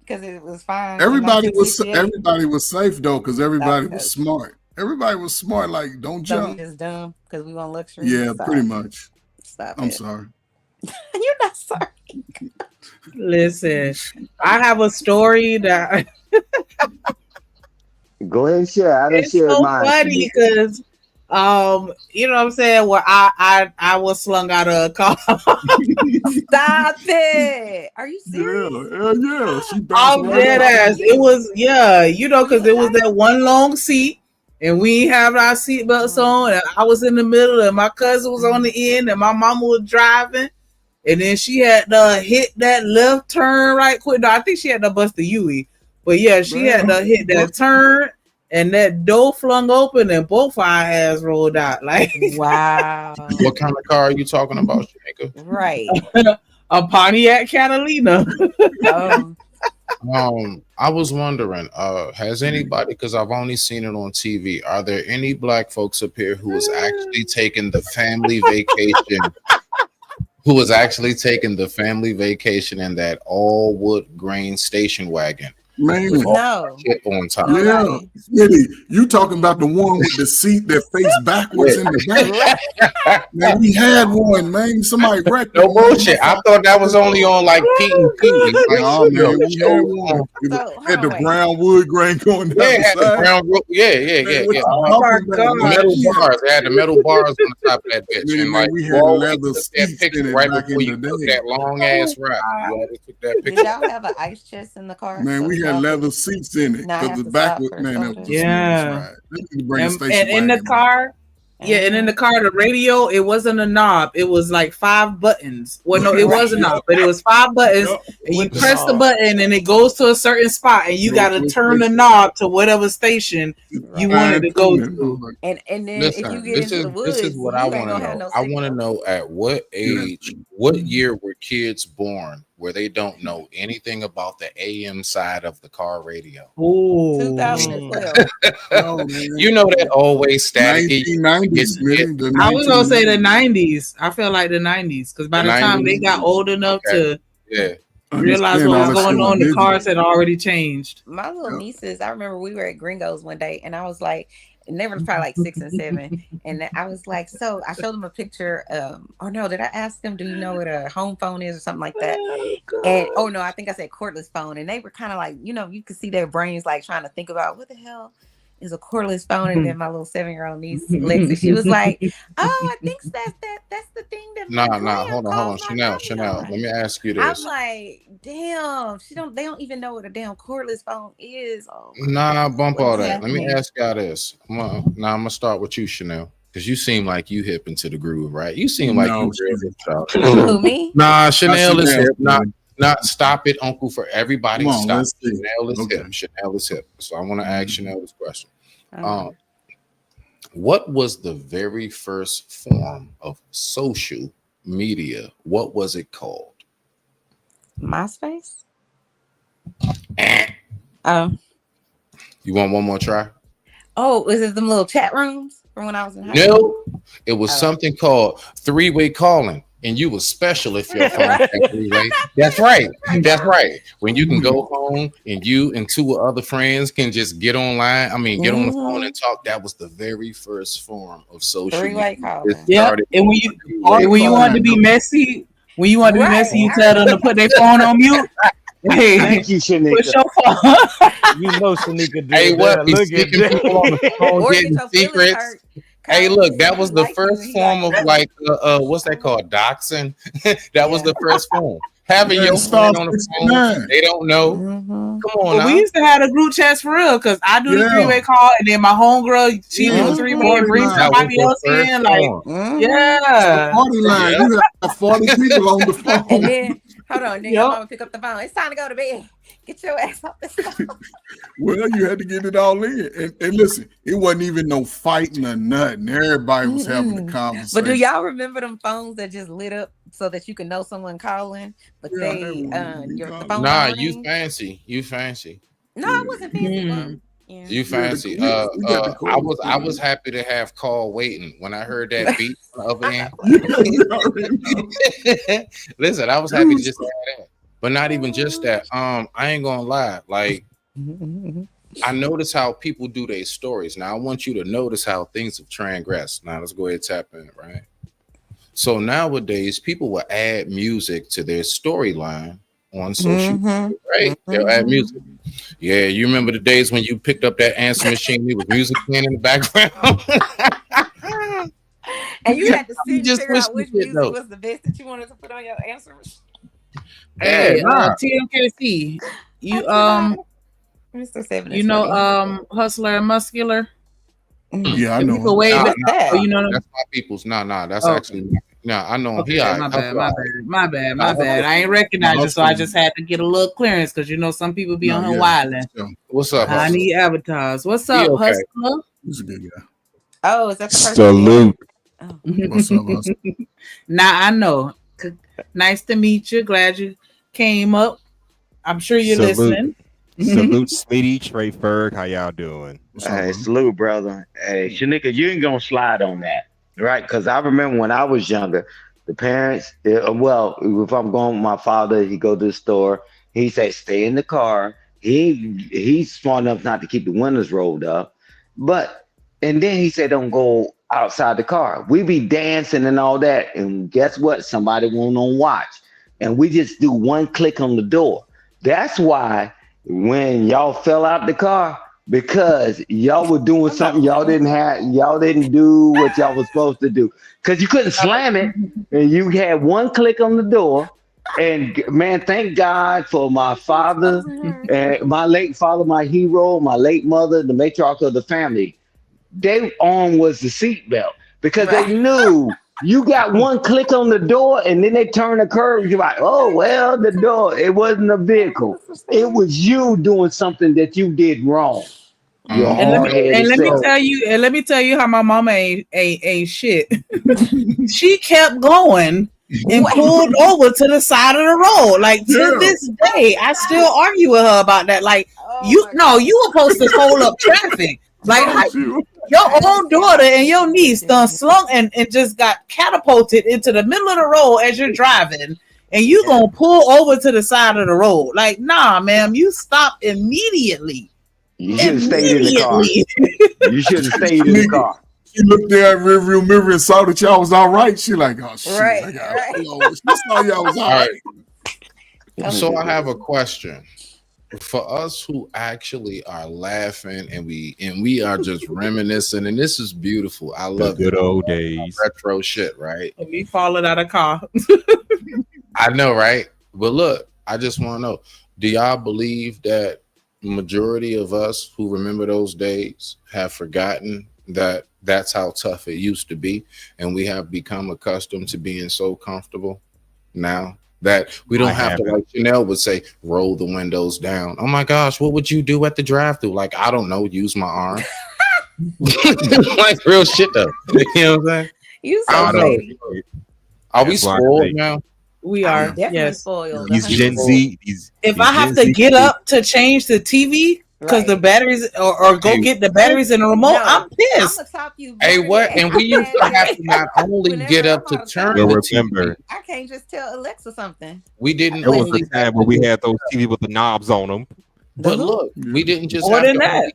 was fine. in
Everybody was
1968?
safe though, because everybody
Okay.
was smart. Everybody was smart. Like, don't
So we
jump.
just dumb because we want luxury.
Yeah,
Stop.
pretty much.
Stop
I'm
it.
sorry.
You're not sorry.
Listen, I have a story that
Go ahead and share. I done
it's
shared
so
mine.
funny because you know what I'm saying, where I was slung out of a car.
Stop it. Are you serious?
Yeah. She bounced
I'm
right
dead
off.
ass. It was you know, because it was that one long seat and we ain't have our seatbelts on, and I was in the middle and my cousin was on the end and my mama was driving, and then she had to hit that left turn right quick. No, I think she had to bust the UE, but yeah, she had to hit that turn and that door flung open and both our ass rolled out. Like,
Wow.
What kind of car are you talking about, Jamaica?
Right.
a Pontiac Catalina.
Oh.
I was wondering, has anybody, because I've only seen it on TV, are there any black folks up here who is actually taking the family vacation? Who is actually taking the family vacation in that all wood grain station wagon?
Man,
No.
On top.
yeah,
Nobody.
Smitty, you talking about the one with the seat that faced backwards in the back? Man, we had one, man. Somebody wrecked
No
it.
bullshit. I thought that was only on like Pete and Pete. Like,
Nah,
you know,
man, we had one.
So,
Had the
wait.
brown wood grain going down
Yeah,
the
had the
side.
brown group. Yeah.
Man, what you
Oh
talking
my
about,
God.
man?
Metal bars. They had the metal bars on the top of that bitch.
Man,
And like,
we
you
had
always
leather
took that
seats
picture
in it
right
back
before
in
you
the
took
day.
that long ass ride. You always took that
Did
picture.
y'all have an ice chest in the car?
Man,
so
we had
y'all could
leather seats in it
not
because
have
the
to
back
stop
was,
for
man, that
soda?
was the smoothest ride. They need to bring a
And
station
in the
wagon.
car, and in the car, the radio, it wasn't a knob. It was like 5 buttons. Well, no, it was a knob, but it was 5 buttons.
Yup.
And you
With the
press the
knob.
button and it goes to a certain spot, and you
Go
got
to
to
a
turn the
station.
knob to whatever station you wanted to go
Fine-tuning.
to.
And then if you
Listen,
get into the
this is
woods,
what
you
I
ain't
want to
gonna have
know.
no
I want to
signal.
know at what age, what year were kids born where they don't know anything about the AM side of the car radio?
Ooh.
2012.
Oh, man.
You know that always static.
1990s, man. The
I was gonna say the
1990s.
90s. I feel like the 90s, because by
The
the time they
90s?
got old enough
Okay.
to
Yeah.
realize
Understand
what
all
was
that
going
shit was
on, the
digital.
cars had already changed.
My little nieces, I remember we were at Gringos one day and I was like, and they were probably like 6 and 7. And I was like, so I showed them a picture. Or no, did I ask them, do you know what a home phone is or something like that? And oh no, I think I said cordless phone. And they were kind of like, you know, you could see their brains like trying to think about what the hell is a cordless phone. And then my little 7-year-old niece, Lexi, she was like, oh, I think that's the thing that my
Nah.
gram
Hold on.
calls my
Chanel.
mommy on.
Let me ask you
I'm
this.
like, damn, they don't even know what a damn cordless phone is. Oh my
Nah, bump all
What's
that. Let me
happening?
ask y'all this. I'm gonna start with you, Chanel, because you seem like you hip into the groove, right? You seem like
No,
you real hip, child.
Who, me?
Nah, Chanel is
Chanel,
hip.
man.
Not stop it, Uncle, for everybody.
Come on,
Stop.
let's see.
Chanel is
Okay.
hip. Chanel is hip. So I want to ask Chanel this question.
Oh.
What was the very first form of social media? What was it called?
MySpace?
You want one more try?
Oh, is it them little chat rooms? from when I was in high school?
No, it was something called three-way calling. And you was special if your phone had three-way. That's right. That's right. When you can go home and you and two other friends can just get online. I mean, get on the phone and talk. That was the very first form of social
Three-way
media.
calling.
Yeah, and when you want to be messy, you tell them to put their phone on mute. Hey,
Thank you, Shanika.
push your phone.
You know Shanika did
Hey, what?
that.
Be
Look at
sticking
that.
people on the phone,
Or get
getting
your feelings
secrets.
hurt.
Hey, look, that was the
Like
first
you, he
form
like,
of like what's that called? Doxing. That was the first form. Having your
Star
friend on the
69.
phone, they don't know.
Mhm.
Come on
Well,
now.
we used to have a group chats for real because I do the
Yeah.
three-way call, and then my homegirl she do the
Mhm.
three-way and bring
That
was
somebody
the
else
first
in. Like,
form.
Mhm.
yeah,
Party line.
Yeah.
You have 40 people on the phone.
And then hold on, then your
Yup.
mama pick up the phone. It's time to go to bed. Get your ass off this phone.
Well, you had to get it all in. And listen, it wasn't even no fighting or nothing. Everybody was having a
Mm-mm.
conversation.
But do y'all remember them phones that just lit up so that you can know someone calling, but
Yeah, I
they
remember you
the
calling.
phone
Nah,
don't
you
ring?
fancy. You fancy.
No, I wasn't fancy. Well,
Mm.
yeah.
You fancy.
we got the
I
code.
was happy to have call waiting when I heard that beat on the other end.
You already know.
Listen, I was happy to just have that. But not even just that. I ain't gonna lie. Like I notice how people do their stories. Now I want you to notice how things have transgressed. Now let's go ahead and tap in, right? So nowadays people will add music to their storyline on social media, right? They'll add music. Yeah, you remember the days when you picked up that answer machine, there was music playing in the background.
And you had to
You
sit and
just
figure out
wish
which
you did,
music
though.
was the best that you wanted to put on your answer machine.
Hey,
nah.
TMKC, you
Mr. 7
you
is
know
funny.
Hustler and Muscular.
Yeah, I
The
know.
people way
Nah,
back.
What's that?
Oh, you know them?
That's my people's. Nah. That's
Oh,
actually I know him.
okay,
He all right.
my bad,
Hustler
my bad. I ain't
No,
recognize you, so I
Hustler.
just had to get a little clearance because you know some people be
No,
on her
yeah.
wilding.
So,
What's up,
I
Hustler?
need avatars. What's
He
up,
okay.
Hustler?
he's a good guy.
Oh, is that the person?
Salute.
Oh.
What's up, Hustler?
Now I know. Nice to meet you. Glad you came up. I'm sure you're listening.
Salute, Smitty, Trey Ferg. How y'all doing?
What's up,
Hey,
brother?
salute, brother. Hey, Shanika, you ain't gonna slide on that, right? Because I remember when I was younger, the parents, well, if I'm going with my father, he go to the store. He said, "Stay in the car." He's smart enough not to keep the windows rolled up, but and then he said, "Don't go outside the car." We be dancing and all that, and guess what? Somebody won't on watch, and we just do one click on the door. That's why when y'all fell out the car because y'all were doing something y'all didn't do what y'all was supposed to do because you couldn't slam it and you had one click on the door. And man, thank God for my father and my late father, my hero, my late mother, the matriarch of the family. Their arm was the seatbelt because they knew you got one click on the door and then they turn the curve. You're like, oh, well, the door, it wasn't a vehicle. It was you doing something that you did wrong. You're
And
hard-headed
let me
self.
tell you how my mama ain't shit. She kept going and pulled over to the side of the road. Like to this day, I still argue with her about that. Like you were supposed to hold up traffic. Like your own daughter and your niece done slung and just got catapulted into the middle of the road as you're driving, and you gonna pull over to the side of the road. Like, nah, ma'am, you stop immediately.
You should have stayed in the car. You should have stayed in the car.
She looked there at rearview mirror and saw that y'all was all right. She like, oh shit,
Right,
I got she saw y'all was all right.
So I have a question for us who actually are laughing and we are just reminiscing, and this is beautiful. I love
good old days.
Retro shit, right?
Me falling out of car.
I know, right? But look, I just want to know: do y'all believe that majority of us who remember those days have forgotten that that's how tough it used to be, and we have become accustomed to being so comfortable now that we don't have to, like Chanel would say, roll the windows down? Oh my gosh, what would you do at the drive-thru? Like, I don't know, use my arm. Like real shit though. You know what I'm saying?
You so shady.
Are we spoiled now?
We are
definitely
yes.
spoiled.
These Gen Z.
If I have to get up to change the TV, because the batteries, or go get the batteries in the remote.
No,
I'm pissed.
I'm gonna top you.
Hey,
better
what?
than
And we used to
that.
have to not only
Whenever
get
I'm
up to
out of
turn
town,
the
You'll
TV,
remember
I can't just tell Alexa something.
we didn't
there was
only
a
have
time where
to
we
do,
had those TV with the knobs on them.
but
who?
look, we didn't just
More
have
than
to
that.
only,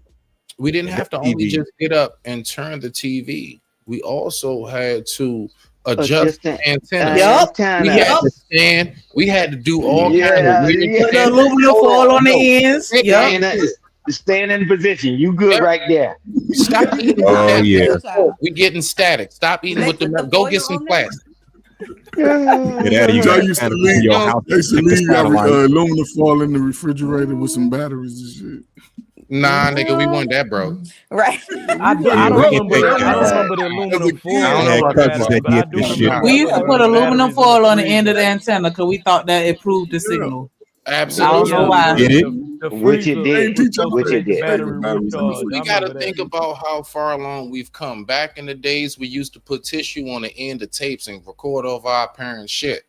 we didn't have to only
TV.
just get up and turn the TV. We also had to adjust
Just an
the antennas.
Yup.
antenna.
We had
Yup.
to stand. We had to do all kinds of
Yeah,
weird
yeah.
Put the
shit.
aluminum foil on the ends. Yup.
Staying in position. You good
Yep.
right there.
Stop eating with
Oh,
that.
yeah.
Oh, we getting static. Stop eating with
Next with
the.
the
Go
foil
get some
on there.
plastic.
Yeah, that you
Joe
got
used to
to
leave.
your
No,
house.
They used to
Get the
leave
satellite.
aluminum foil in the refrigerator with some batteries and shit.
Nah, nigga, we want that, bro.
Right.
I
Yeah,
don't
we can
remember
take
the
that.
aluminum foil
I don't know
I had
about
batteries,
cousins
that,
that
but I
did
do
this shit.
remember
We used to
putting
put
the
aluminum
batteries in the
foil on the end
freezer.
of the antenna because we thought that improved the signal. I don't
Absolutely.
know why.
Did it?
The
Which it
freezer
did.
was supposed
Which
to
it
make the
did.
battery
Batteries in the
recharge.
We
I
got to
remember
think
that.
about how far along we've come. Back in the days, we used to put tissue on the end of tapes and record over our parents' shit.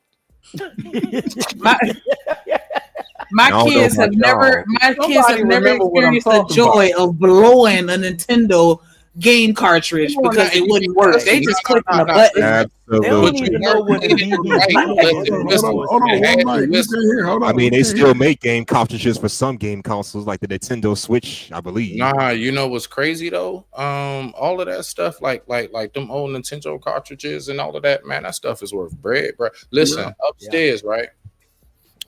My
I don't know
kids
about
have never.
y'all.
My kids
Somebody
have never
remember what I'm
experienced the
talking
joy of blowing a Nintendo game cartridge
Come on
because
now,
it
you
wouldn't work.
listen,
They
no,
just
no,
clicking
no,
a
no.
button.
They don't
Absolutely.
But you
even know
weren't
what a
getting it right.
DVD
Listen,
is
listen.
anymore.
Hold on,
You had
one
to
mic. We
listen.
can't hear. Hold on.
I mean,
we
they
can't
still
hear.
make game cartridges for some game consoles, like the Nintendo Switch, I believe.
Nah, you know what's crazy though? All of that stuff, like them old Nintendo cartridges and all of that, man, that stuff is worth bread, bro. Listen, upstairs, right?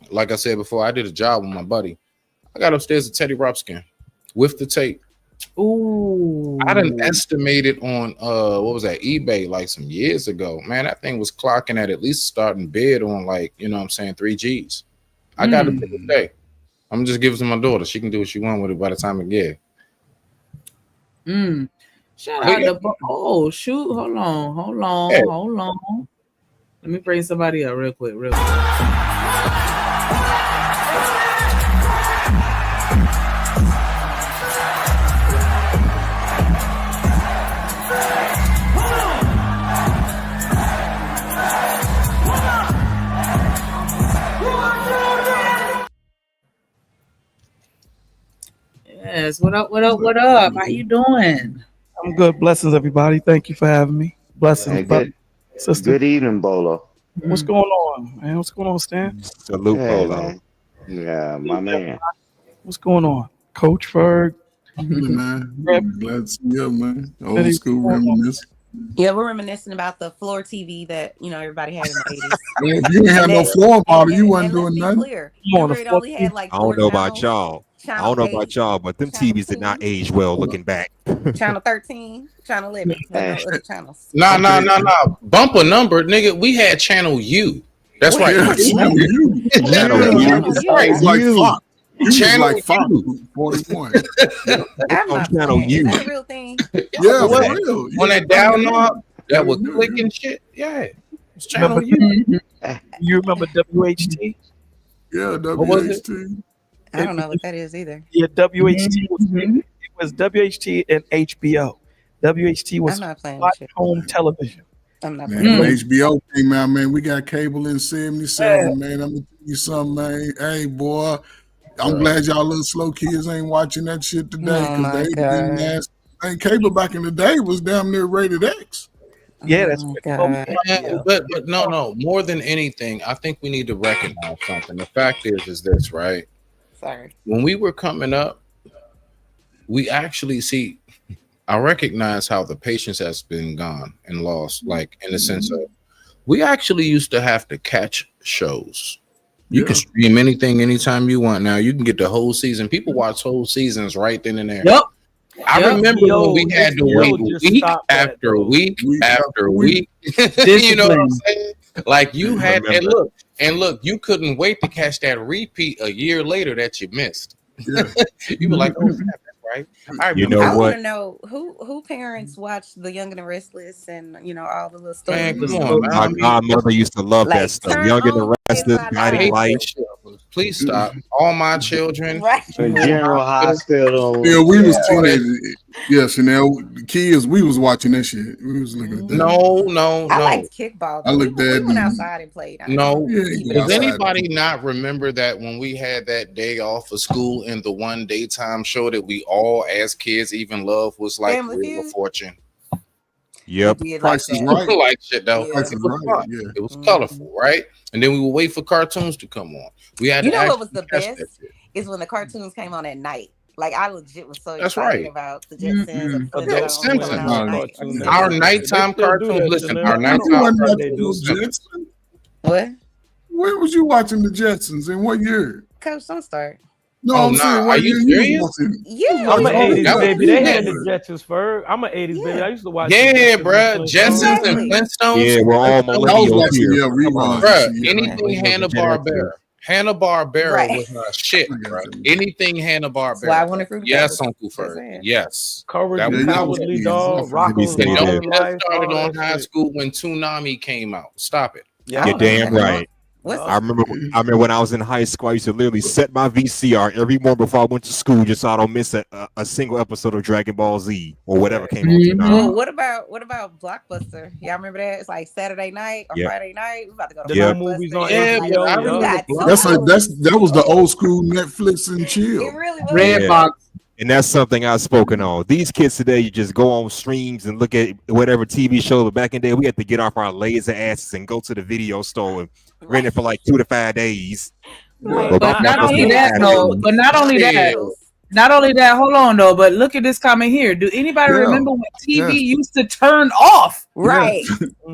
Like I said before, I did a job with my buddy. I got upstairs a Teddy Ruxpin with the tape.
Ooh.
I done estimated on what was that, eBay like some years ago. Man, that thing was clocking at least starting bid on like, you know what I'm saying, 3Gs. I got it to this day. I'm gonna just give it to my daughter. She can do what she want with it by the time it get.
Shout out to oh shoot, hold on. Let me bring somebody up real quick. Yes, what up? How you doing?
I'm good. Blessings, everybody. Thank you for having me. Blessings,
Hey,
brother, sister.
good evening, Bolo.
What's going on, man? What's going on, Stan?
Salute,
Hey,
Bolo.
man. Yeah, my man.
What's going on, Coach Ferg?
Man, glad to see you, man. Old school reminiscence.
Yeah, we're reminiscing about the floor TV that everybody had in the 80s.
If you didn't have no floor model, you wasn't
let's
doing
be
nothing.
clear. Remember, it only had like
I don't
4
know about
channels.
y'all. I
Channel
don't know
8,
about y'all, but them
Channel
TVs did not
2,
age well looking back.
Channel 13, Channel 11. With no other channels.
Nah. Bumper number, nigga. We had channel U. That's right.
Yeah, channel U.
Channel U.
That's right. It's like Fox. You was
Channel
like Fox
U.
41.
I'm
on
not
channel
playing.
U.
Is that a real thing?
Yeah,
What?
for real.
On that down knob that would
Yeah.
click and shit. Yeah. It's channel
Remember,
U.
you remember WHT?
Yeah,
was it?
WHT.
I don't know what that is either.
Yeah, WHT was WHT and HBO. WHT was
I'm not playing
smart
with you.
home television.
I'm not
Man,
playing.
when HBO came out, man, we got cable in 77, man. I'm gonna tell you something, man. Hey, boy, I'm glad y'all little slow kids ain't watching that shit today
Oh
because
my
they
God.
been nasty. And cable back in the day was damn near rated X.
Yeah, that's
Oh my
what
God.
Yeah, but no. More than anything, I think we need to recognize something. The fact is this, right?
Sorry.
When we were coming up, we actually see. I recognize how the patience has been gone and lost, like in the sense of we actually used to have to catch shows. You can stream anything anytime you want now. You can get the whole season. People watch whole seasons right then and there.
Yep.
I remember when we had to wait week after week after week. You know what I'm saying? Like you had and look, you couldn't wait to catch that repeat a year later that you missed.
Yeah.
You were like, oh snap, that's right. I
You
remember
know
I
what?
want to know who parents watch The Young and the Restless and all the little stories.
Man, come on, man.
My godmother used to love that
Like
stuff.
turn
Young and the
on Saved
Restless,
by
I
Guiding
hate
Light.
Light.
that shit. Please stop. All my children.
Right.
General Hospital.
Yeah, we was teenagers. Yeah, Chanel, the kids, we was watching that shit. We was looking at that.
No.
I liked kickball.
I looked at
we went outside and played.
No.
Yeah,
Does anybody not remember that when we had that day off of school and the one daytime show that we all as kids even loved was like Wheel of Fortune?
Yep.
Price is Right.
Like shit though.
Price is Right. Yeah.
It was colorful, right? And then we would wait for cartoons to come on. We had
what was the best is when the cartoons came on at night. Like I legit was so excited about the Jetsons and
the Simpsons. Our nighttime cartoons. Listen, our nighttime cartoons.
What?
Where was you watching the Jetsons? In what year?
Coach, don't start.
No, I'm saying,
are you serious?
Yeah,
I'm an 80s baby. They had the Jetsons first. I'm an 80s baby. I used to watch.
Yeah, bro. Jetsons and Flintstones.
Yeah, we're all millennials here.
Bro, anything Hanna-Barbera was my shit, bro. Anything Hanna-Barbera.
Why I want to
Yes, Uncle Ferg. Yes.
Courage, Cowardly Dog, Rocko's
Don't get started on high school when Toonami came out. Stop it.
Yeah, you're damn right. I remember when I was in high school, I used to literally set my VCR every morning before I went to school just so I don't miss a single episode of Dragon Ball Z or whatever came on.
Well, what about Blockbuster? Y'all remember that? It's like Saturday night or Friday night. We about to go to
the movies on HBO.
That was the old school Netflix and chill.
It really was.
Redbox.
And that's something I've spoken on. These kids today, you just go on streams and look at whatever TV show. But back in the day, we had to get off our lazy asses and go to the video store and rent it for like 2 to 5 days.
But not only that, hold on though, but look at this comment here. Do anybody remember when TV used to turn off?
Right.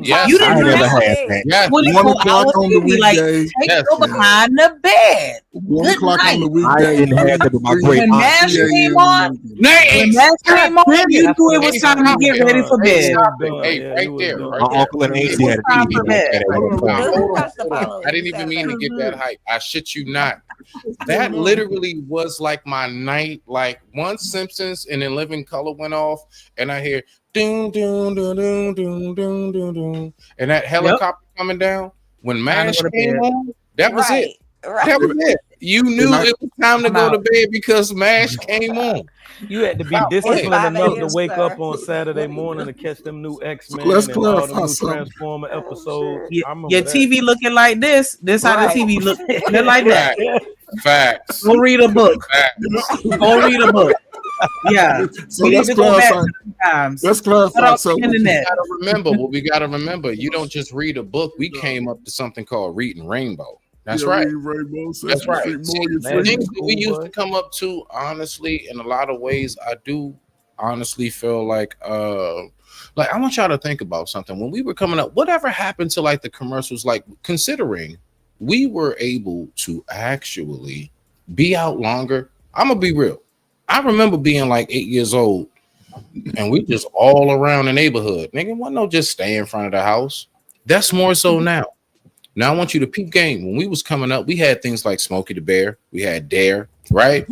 Yes.
You didn't have
that.
Yes. 1 o'clock on the weekday. Take go behind the bed.
1 o'clock on the weekday.
I didn't have that with my great
When MASH came on, you knew it was time to get ready for bed.
Hey, right there.
My uncle and auntie had a TV.
I didn't even mean to get that hype. I shit you not. That literally was like my night. Like once Simpsons and then Living Color went off, and I hear doom doom doom doom doom doom doom doom, and that helicopter coming down. When MASH came on, that was it. That was it. You knew it was time to go to bed because MASH came on.
You had to be disciplined enough to wake up on Saturday morning to catch them new X-Men and all the new Transformer episodes.
Your TV looking like this. This how the TV look like that.
Facts.
Go read a book. Go read a book. Yeah.
So let's clarify. Let's clarify. So
we gotta remember, you don't just read a book. We came up to something called Reading Rainbow. That's right. That's right. Things that we used to come up to, honestly, in a lot of ways, I do honestly feel like I want y'all to think about something. When we were coming up, whatever happened to like the commercials, like considering we were able to actually be out longer. I'm gonna be real. I remember being like 8 years old and we just all around the neighborhood. Nigga, wasn't no just stay in front of the house. That's more so now. Now I want you to peep game. When we was coming up, we had things like Smokey the Bear. We had Dare, right?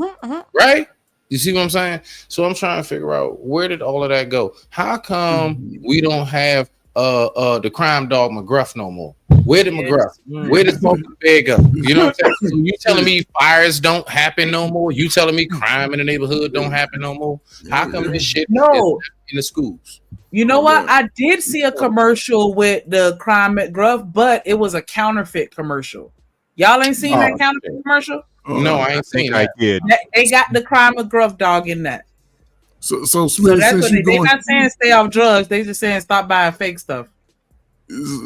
Right? You see what I'm saying? So I'm trying to figure out where did all of that go? How come we don't have the crime dog McGruff no more? Where did McGruff? Where did Smokey the Bear go? You know what I'm saying? So you telling me fires don't happen no more? You telling me crime in the neighborhood don't happen no more? How come this shit is in the schools?
You know what? I did see a commercial with the crime McGruff, but it was a counterfeit commercial. Y'all ain't seen that counterfeit commercial?
No, I ain't seen that.
I did.
They got the crime McGruff dog in that.
So
that's what they're not saying stay off drugs. They just saying stop buying fake stuff.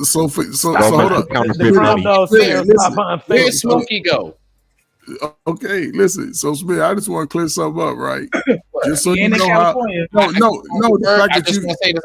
So hold up.
Where's Smokey go?
Okay, listen. So Smith, I just want to clear something up, right? Just so you know how. No. The fact that you
say this,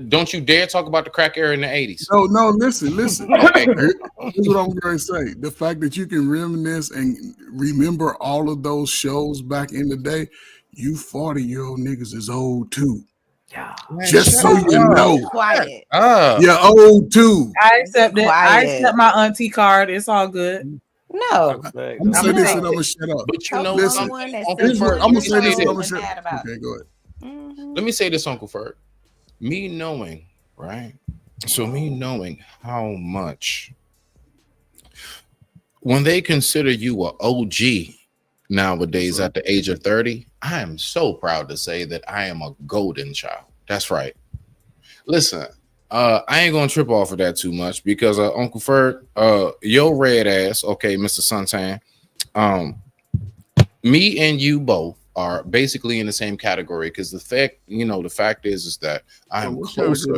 don't you dare talk about the crack era in the 80s.
No. Listen. Here's what I'm going to say. The fact that you can reminisce and remember all of those shows back in the day, you 40-year-old niggas is old too.
Yeah.
Just so you know.
Quiet.
You're old too.
I accept it. I accept my auntie card. It's all good.
No.
I'm gonna say this and I'm gonna shut up.
But you know,
listen, I'm gonna say this and I'm gonna shut up. Okay, go ahead.
Let me say this, Uncle Ferg. Me knowing, right? So me knowing how much when they consider you a OG nowadays at the age of 30, I am so proud to say that I am a golden child. That's right. Listen, I ain't gonna trip off of that too much because Uncle Ferg, your red ass, okay, Mr. Suntan, me and you both are basically in the same category because the fact is that I am closer.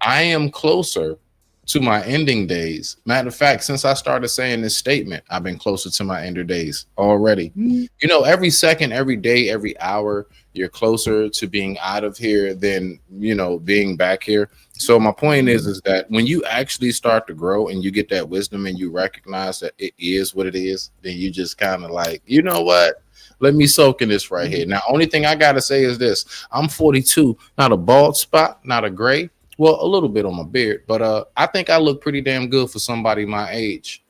I am closer to my ending days. Matter of fact, since I started saying this statement, I've been closer to my ender days already. You know, every second, every day, every hour, you're closer to being out of here than, you know, being back here. So my point is that when you actually start to grow and you get that wisdom and you recognize that it is what it is, then you just kind of like, you know what? Let me soak in this right here. Now, only thing I got to say is this. I'm 42, not a bald spot, not a gray. Well, a little bit on my beard, but I think I look pretty damn good for somebody my age.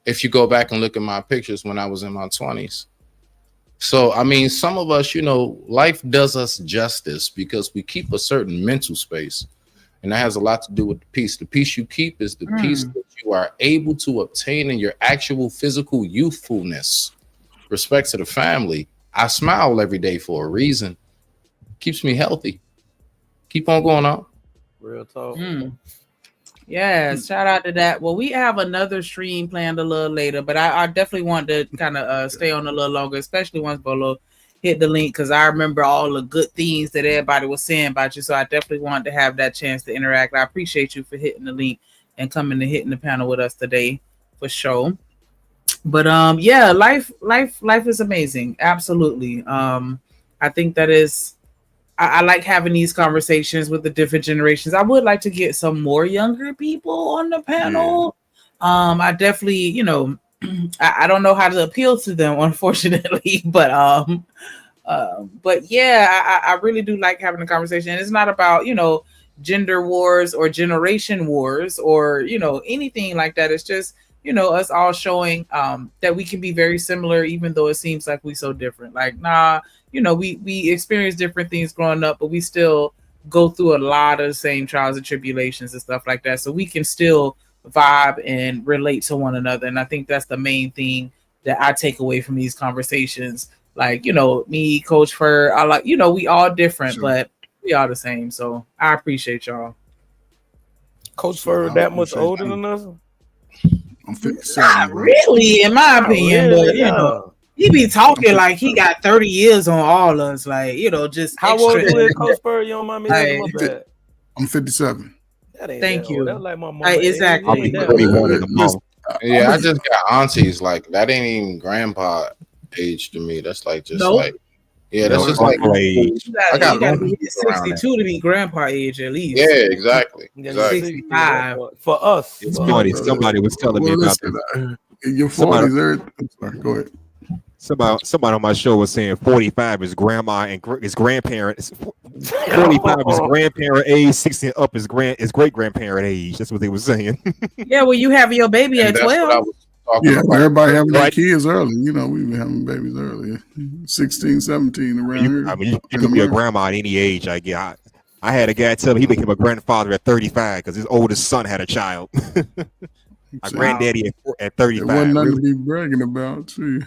If you go back and look at my pictures when I was in my 20s. So, I mean, some of us, you know, life does us justice because we keep a certain mental space. And that has a lot to do with the peace. The peace you keep is the peace that you are able to obtain in your actual physical youthfulness. Respect to the family. I smile every day for a reason. Keeps me healthy. Keep on going on.
Real talk.
Yeah, shout out to that. Well, we have another stream planned a little later, but I definitely want to kind of stay on a little longer, especially once Bolo hit the link, because I remember all the good things that everybody was saying about you. So I definitely wanted to have that chance to interact. I appreciate you for hitting the link and coming to hitting the panel with us today for sure. But yeah, life is amazing. Absolutely. I think that is. I like having these conversations with the different generations. I would like to get some more younger people on the panel. I definitely, you know, I don't know how to appeal to them, unfortunately, but yeah, I really do like having a conversation. And it's not about, you know, gender wars or generation wars or, you know, anything like that. It's just, you know, us all showing that we can be very similar, even though it seems like we so different. Like, nah, you know, we experience different things growing up, but we still go through a lot of the same trials and tribulations and stuff like that. So we can still vibe and relate to one another. And I think that's the main thing that I take away from these conversations. Like, you know, me, Coach Fur, I like, you know, we all different, but we are the same. So I appreciate y'all.
Coach Fur that much older than us?
I'm 57.
Not really, in my opinion,
really,
but you know, he be talking like he got 30 years on all us, like, you know, just
how old you is, Coach Fur? You don't mind me asking my bad?
I'm 57.
Thank you.
That's like my mom.
Exactly.
I'll be 31 in a month.
Yeah, I just got aunties. Like, that ain't even grandpa age to me. That's like just like, yeah, that's just like
age.
I got
you gotta be 62 to be grandpa age at least.
Yeah, exactly.
65
for us.
It's funny. Somebody was telling me about this.
In your 40s, sorry, go ahead.
Somebody on my show was saying 45 is grandma and his grandparents. 45 is grandparent age, 60 and up is great grandparent age. That's what they were saying.
Yeah, well, you have your baby at 12.
Yeah, everybody having their kids early. You know, we've been having babies early. 16, 17 around here.
I mean, you can be a grandma at any age, I guess. I had a guy tell me he became a grandfather at 35 because his oldest son had a child. My granddaddy at 35.
There wasn't nothing to be bragging about, too.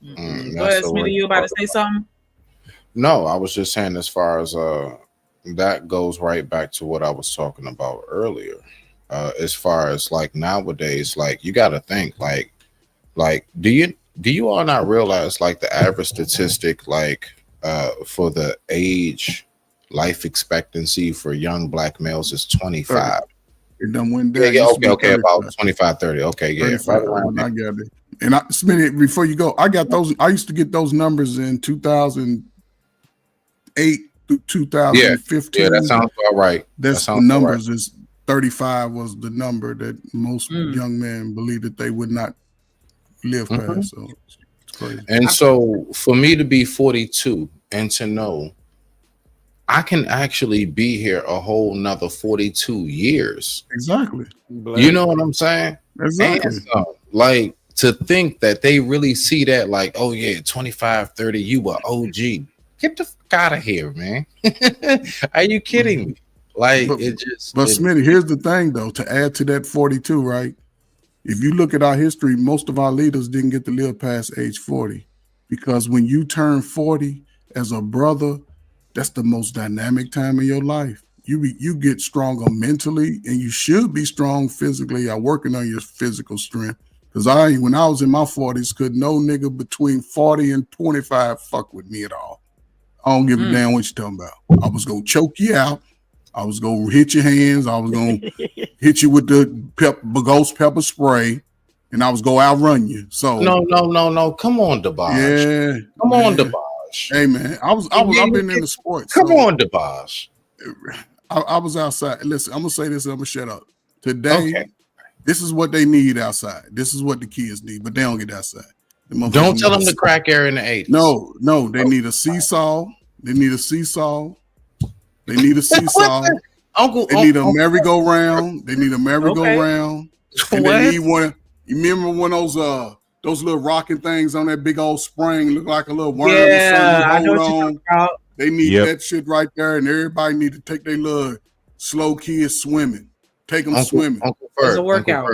Go ahead, Smitty, you about to say something?
No, I was just saying as far as that goes right back to what I was talking about earlier. As far as like nowadays, like you got to think like do you all not realize like the average statistic like for the age life expectancy for young black males is 25.
It done went down.
Yeah, okay, about 25, 30. Okay, yeah, right around
I got it. And Smitty, before you go, I got those. I used to get those numbers in 2008 through 2015.
Yeah, that sounds about right.
That's the numbers is 35 was the number that most young men believed that they would not live past. So it's crazy.
And so for me to be 42 and to know I can actually be here a whole nother 42 years.
Exactly.
You know what I'm saying?
Exactly.
And so, like to think that they really see that like, oh yeah, 25, 30, you were OG. Get the fuck out of here, man. Are you kidding me? Like
but
it just.
But Smitty, here's the thing though. To add to that 42, right? If you look at our history, most of our leaders didn't get to live past age 40, because when you turn 40 as a brother, that's the most dynamic time in your life. You get stronger mentally, and you should be strong physically. You're working on your physical strength. Because when I was in my 40s, could no nigga between 40 and 25 fuck with me at all. I don't give a damn what you're talking about. I was gonna choke you out. I was gonna hit your hands. I was gonna hit you with the ghost pepper spray, and I was gonna outrun you. So
no. Come on, Dabaj.
Yeah,
come on, Dabaj.
Hey man, I've been in the sports.
Come on, Dabaj.
I was outside. Listen, I'm gonna say this and I'm gonna shut up. Today, this is what they need outside. This is what the kids need, but they don't get outside.
Don't tell them to crack air in the 80s.
No, they need a seesaw. They need a seesaw. They need a seesaw. They need a merry-go-round. They need a merry-go-round. And they need one. You remember one of those little rocking things on that big old spring, look like a little worm or something.
I know what you're talking about.
They need that shit right there, and everybody need to take their little slow kids swimming. Take them swimming.
It's a workout.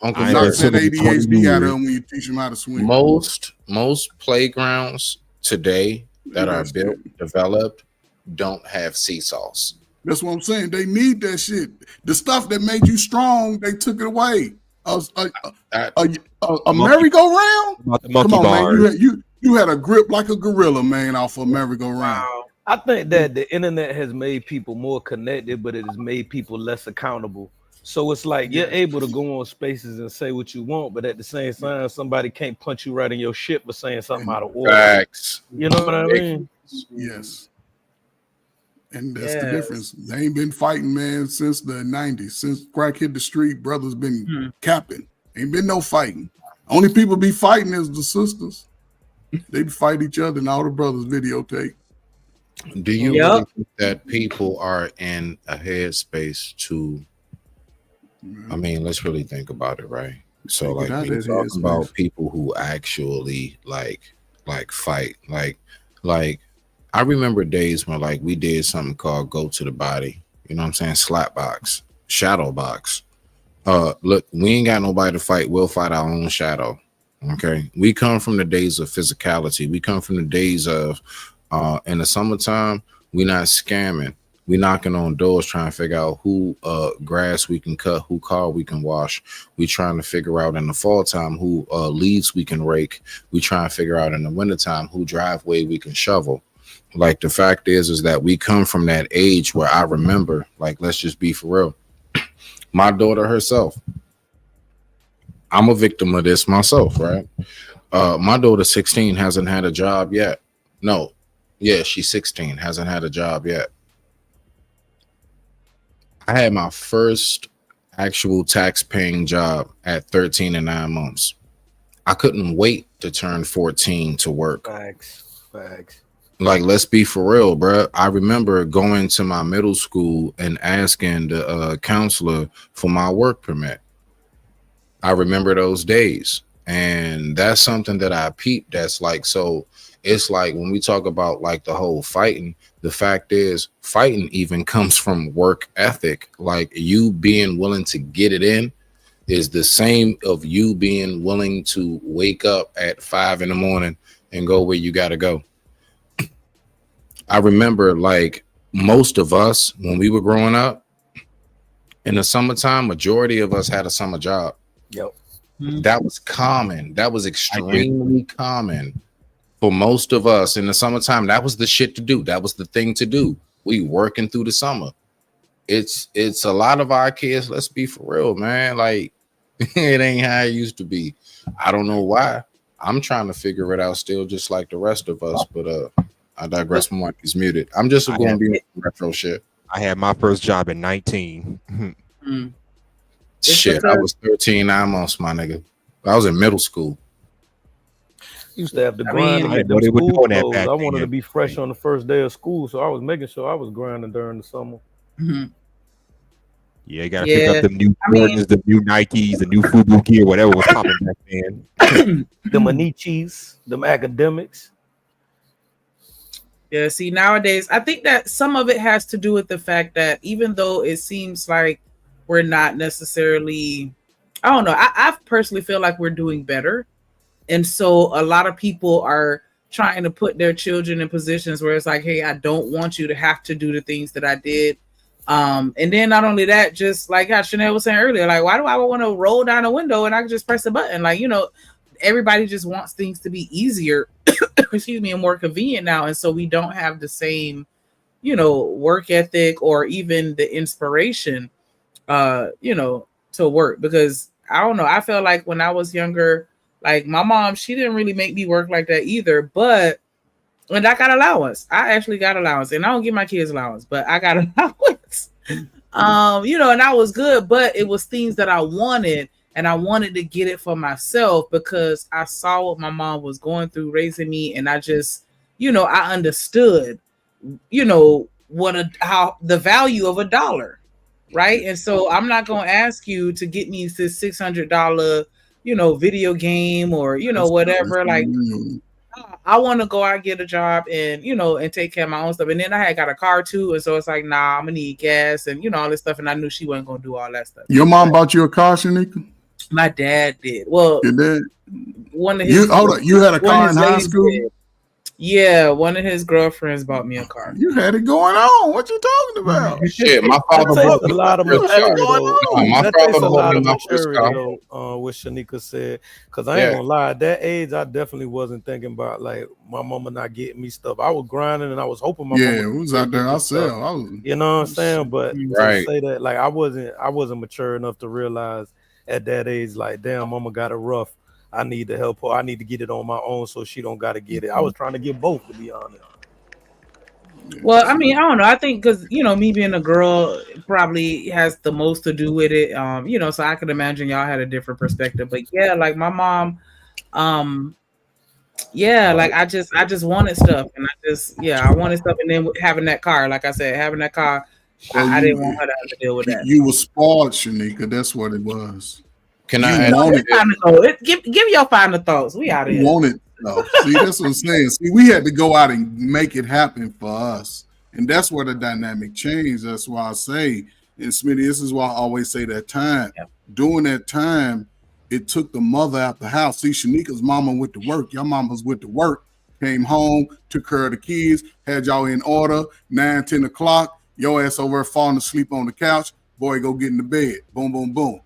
Knock that ADHD out of them when you teach them how to swim.
Most playgrounds today that are built, developed, don't have seesaws.
That's what I'm saying. They need that shit. The stuff that made you strong, they took it away. A merry-go-round? Come on, man. You had a grip like a gorilla, man, off a merry-go-round.
Wow. I think that the internet has made people more connected, but it has made people less accountable. So it's like you're able to go on spaces and say what you want, but at the same time, somebody can't punch you right in your shit for saying something out of order.
Facts.
You know what I mean?
Yes. And that's the difference. They ain't been fighting, man, since the 90s. Since crack hit the street, brothers been capping. Ain't been no fighting. Only people be fighting is the sisters. They fight each other, and all the brothers videotape.
Do you really think that people are in a headspace to, I mean, let's really think about it, right? So like when you talk about people who actually like fight, like I remember days when like we did something called go to the body, you know what I'm saying? Slap box, shadow box. Look, we ain't got nobody to fight. We'll fight our own shadow. Okay. We come from the days of physicality. We come from the days of in the summertime, we're not scamming. We knocking on doors trying to figure out who grass we can cut, who car we can wash. We trying to figure out in the fall time who leaves we can rake. We trying to figure out in the wintertime who driveway we can shovel. Like the fact is that we come from that age where I remember, like, let's just be for real. My daughter herself, I'm a victim of this myself, right? My daughter 16 hasn't had a job yet. No. Yeah, she's 16, hasn't had a job yet. I had my first actual tax-paying job at 13 and 9 months. I couldn't wait to turn 14 to work.
Facts.
Like, let's be for real, bro. I remember going to my middle school and asking the counselor for my work permit. I remember those days. And that's something that I peeped. That's like, so it's like when we talk about like the whole fighting, the fact is fighting even comes from work ethic. Like you being willing to get it in is the same of you being willing to wake up at 5 a.m. and go where you got to go. I remember like most of us when we were growing up in the summertime, majority of us had a summer job.
Yep.
That was common. That was extremely common for most of us in the summertime. That was the shit to do. That was the thing to do. We working through the summer. It's a lot of our kids. Let's be for real, man. Like it ain't how it used to be. I don't know why. I'm trying to figure it out still, just like the rest of us. But I digress. My mic is muted. I'm just going to be retro shit.
I had my first job at 19.
Shit, I was 13, 9 months, my nigga. I was in middle school.
Used to have to grind to get them school clothes. I wanted to be fresh on the first day of school, so I was making sure I was grinding during the summer.
Yeah, you gotta pick up the new Jordans, the new Nikes, the new Fubu gear, whatever was popping back then.
The Manichis, them academics.
Yeah, see, nowadays, I think that some of it has to do with the fact that even though it seems like we're not necessarily I don't know. I personally feel like we're doing better. And so a lot of people are trying to put their children in positions where it's like, hey, I don't want you to have to do the things that I did. And then not only that, just like how Chanel was saying earlier, like, why do I want to roll down a window and I can just press a button? Like, you know, everybody just wants things to be easier, excuse me, and more convenient now. And so we don't have the same, you know, work ethic or even the inspiration, you know, to work. Because I don't know, I felt like when I was younger, like my mom, she didn't really make me work like that either. But when I got allowance, I actually got allowance, and I don't give my kids allowance, but I got allowance. You know, and I was good, but it was things that I wanted, and I wanted to get it for myself because I saw what my mom was going through raising me, and I just, you know, I understood, you know, how the value of $1, right? And so I'm not gonna ask you to get me this $600, you know, video game or, you know, whatever. Like, I want to go out and get a job and, you know, and take care of my own stuff. And then I had got a car too. And so it's like, nah, I'm gonna need gas and, you know, all this stuff. And I knew she wasn't going to do all that stuff.
Your mom bought you a car, Shanika?
My dad did. Well,
your dad?
One of his,
you had a car in high school? Did.
Yeah, one of his girlfriends bought me a car.
You had it going on. What you talking about?
Shit, my father
bought a lot of maturity. That takes a lot of maturity, what Shanika said. Because I ain't gonna lie, at that age, I definitely wasn't thinking about like my mama not getting me stuff. I was grinding and I was hoping my mama
was out there. I said,
you know what I'm saying? But to say that, like I wasn't mature enough to realize at that age, like, damn, mama got it rough. I need to help her. I need to get it on my own so she don't got to get it. I was trying to get both, to be honest.
Well, I mean, I don't know. I think because, you know, me being a girl probably has the most to do with it. You know, so I could imagine y'all had a different perspective. But yeah, like my mom, like I just wanted stuff. And I wanted stuff. And then having that car, like I said, having that car, I didn't want her to have to deal with that.
You were spoiled, Shanika. That's what it was.
Can I
give your final thoughts? We out of here.
Wanted though. See, that's what I'm saying. See, we had to go out and make it happen for us, and that's where the dynamic changed. That's why I say, and Smitty, this is why I always say that time. Yep. During that time, it took the mother out the house. See, Shanika's mama went to work. Your mama's went to work. Came home, took care of the kids, had y'all in order. 9, 10 o'clock, your ass over there falling asleep on the couch. Boy, go get in the bed. Boom, boom, boom.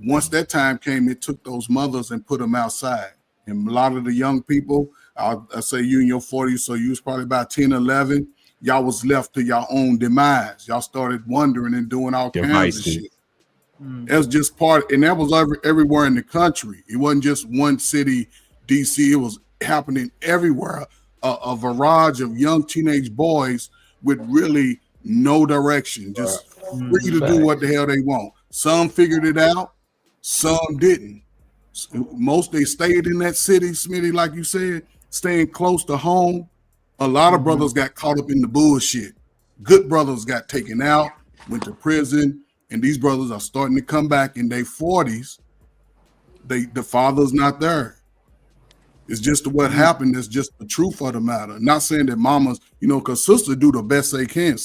Once that time came, it took those mothers and put them outside. And a lot of the young people, I say you in your 40s, so you was probably about 10, 11, y'all was left to your own demise. Y'all started wondering and doing all kinds of shit. That was just part, and that was everywhere in the country. It wasn't just one city, DC. It was happening everywhere. A barrage of young teenage boys with really no direction, just free to do what the hell they want. Some figured it out. Some didn't. Most they stayed in that city, Smitty, like you said, staying close to home. A lot of brothers got caught up in the bullshit. Good brothers got taken out, went to prison, and these brothers are starting to come back in their 40s. The father's not there. It's just what happened. It's just the truth of the matter. Not saying that mamas, you know, because sisters do the best they can.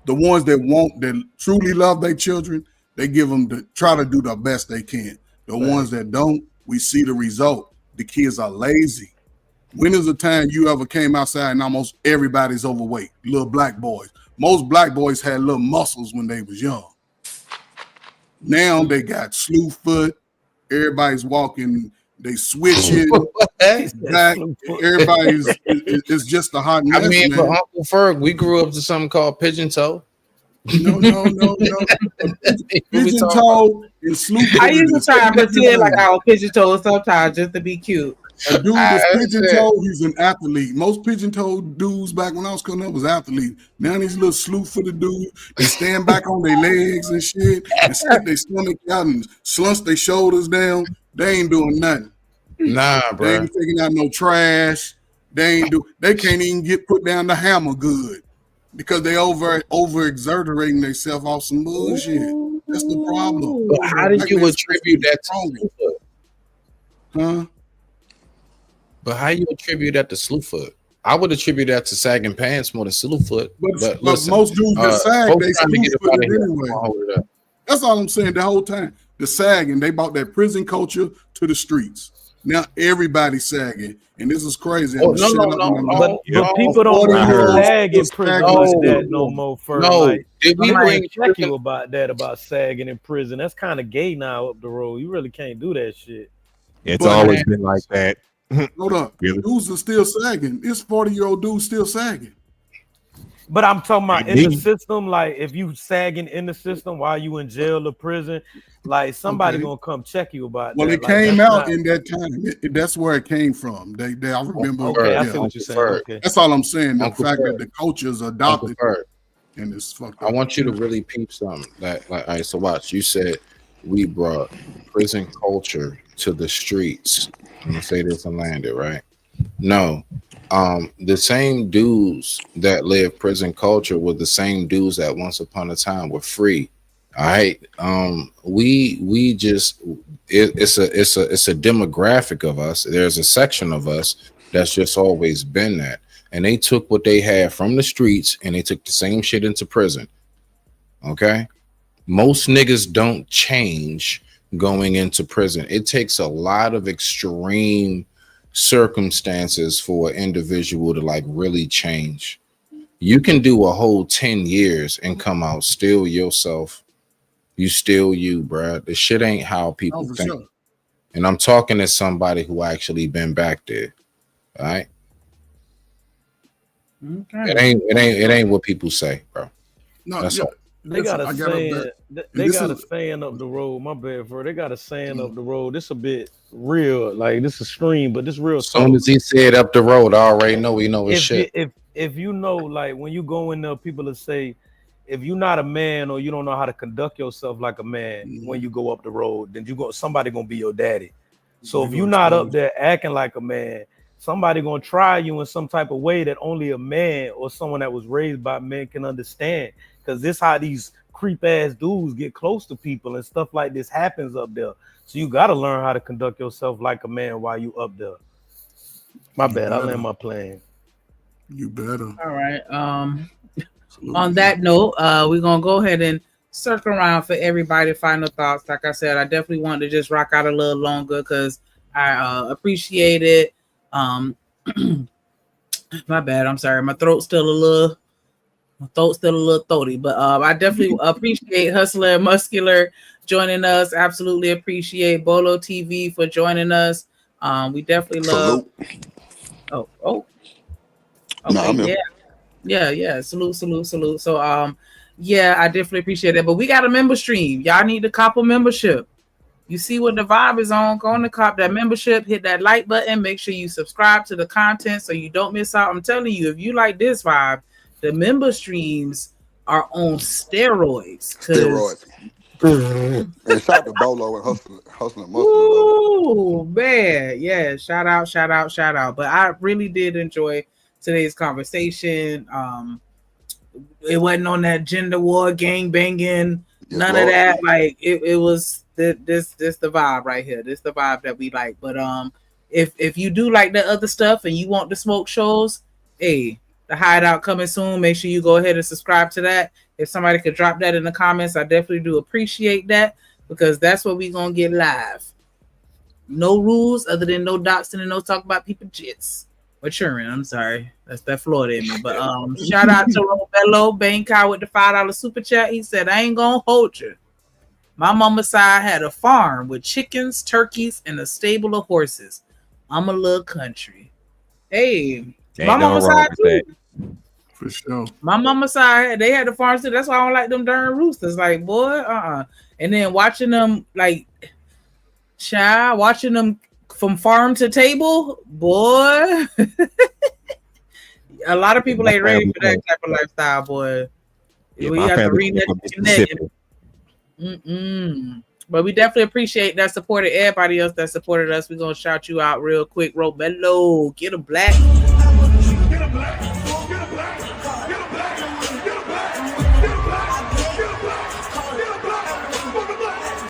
The ones that truly love their children, they give them to try to do the best they can. The ones that don't, we see the result. The kids are lazy. When is the time you ever came outside and almost everybody's overweight? Little black boys. Most black boys had little muscles when they was young. Now they got slew foot. Everybody's walking. They switching back. Everybody's it's just a hot mess.
I mean, man. For Uncle Ferg, we grew up to something called pigeon toe.
No. Pigeon toe and slew foot.
I used to try and pretend like I was pigeon toe sometimes just to be cute.
A dude that's pigeon toe, he's an athlete. Most pigeon toe dudes back when I was coming up was athletes. Now these little slew footed dudes, they stand back on their legs and shit and stick their stomach out and slunch their shoulders down. They ain't doing nothing.
Nah, bro.
They ain't taking out no trash. They can't even get put down the hammer good because they over exerting themselves off some bullshit. That's the problem.
But how did you attribute that to Slewfoot?
Huh?
But how you attribute that to Slewfoot? I would attribute that to sagging pants more than Slewfoot.
But listen, most dudes that sag, they Slewfoot anyway. That's all I'm saying the whole time. the sagging. They brought that prison culture to the streets. Now everybody's sagging, and this is crazy.
But people don't really sag in prison like that no more. Like, somebody check you about that, about sagging in prison. That's kind of gay now up the road. You really can't do that shit.
It's always been like that.
Hold up, dudes are still sagging. This 40-year-old dude still sagging.
But I'm talking about in the system, like if you sagging in the system while you in jail or prison, like somebody gonna come check you about
that. Well, it
like,
came out in that time. That's where it came from. I remember.
Okay, I see what you're saying. Okay.
That's all I'm saying. The fact that the culture's adopted and it's fucked up.
I want you to really peep something. All right, so watch. You said we brought prison culture to the streets. I'm gonna say this and land it, right? No. The same dudes that live prison culture were the same dudes that once upon a time were free. All right. We just it's a demographic of us. There's a section of us that's just always been that. And they took what they had from the streets and they took the same shit into prison. Okay. Most niggas don't change going into prison. It takes a lot of extreme circumstances for an individual to like really change. You can do a whole 10 years and come out still yourself. You still you, bruh. The shit ain't how people think. Sure. And I'm talking to somebody who actually been back there. All right. Okay. It ain't what people say, bro.
No,
that's all.
They got a saying. They got a saying up the road. My bad, bro. They got a saying up the road. This a bit real. Like this is stream, but this real.
As soon as he said up the road, I already know we know his shit.
If you know, like when you go in there, people will say, if you're not a man or you don't know how to conduct yourself like a man when you go up the road, then somebody gonna be your daddy. So if you're not up there acting like a man, somebody gonna try you in some type of way that only a man or someone that was raised by men can understand. Because this how these creep ass dudes get close to people and stuff like this happens up there. So you got to learn how to conduct yourself like a man while you up there. My bad. I land my plane.
You better.
All right. On that note, we're gonna go ahead and circle around for everybody. Final thoughts. Like I said, I definitely wanted to just rock out a little longer because I appreciate it. My bad. I'm sorry. My throat's still a little throaty, but I definitely appreciate Hustler and Muscular joining us. Absolutely appreciate Bolo TV for joining us. We definitely love. Okay, yeah. Salute. So yeah, I definitely appreciate it. But we got a member stream. Y'all need to cop a membership. You see what the vibe is on. Go on to cop that membership. Hit that like button. Make sure you subscribe to the content so you don't miss out. I'm telling you, if you like this vibe, the member streams are on steroids.
And shout out to Bolo and Hustler Muscle.
Oh man, yeah! Shout out! But I really did enjoy today's conversation. It wasn't on that gender war, gang banging, none of that. Like it was this the vibe right here. This the vibe that we like. But if you do like the other stuff and you want the smoke shows, hey. The Hideout coming soon. Make sure you go ahead and subscribe to that. If somebody could drop that in the comments, I definitely do appreciate that because that's what we're going to get live. No rules other than no doxing and no talk about people jits. Maturing, I'm sorry. That's that Florida in me. But shout out to Robello Bankar with the $5 super chat. He said, I ain't going to hold you. My mama's side had a farm with chickens, turkeys, and a stable of horses. I'm a little country. Hey, my mama's side too.
For sure.
My mama's side, they had the farms too. That's why I don't like them darn roosters. Like, boy, And then watching them, like, watching them from farm to table, boy. A lot of people ain't ready for that type of lifestyle, boy.
Yeah,
we have to reconnect. But we definitely appreciate that support of everybody else that supported us. We're gonna shout you out real quick. Robello, get a black.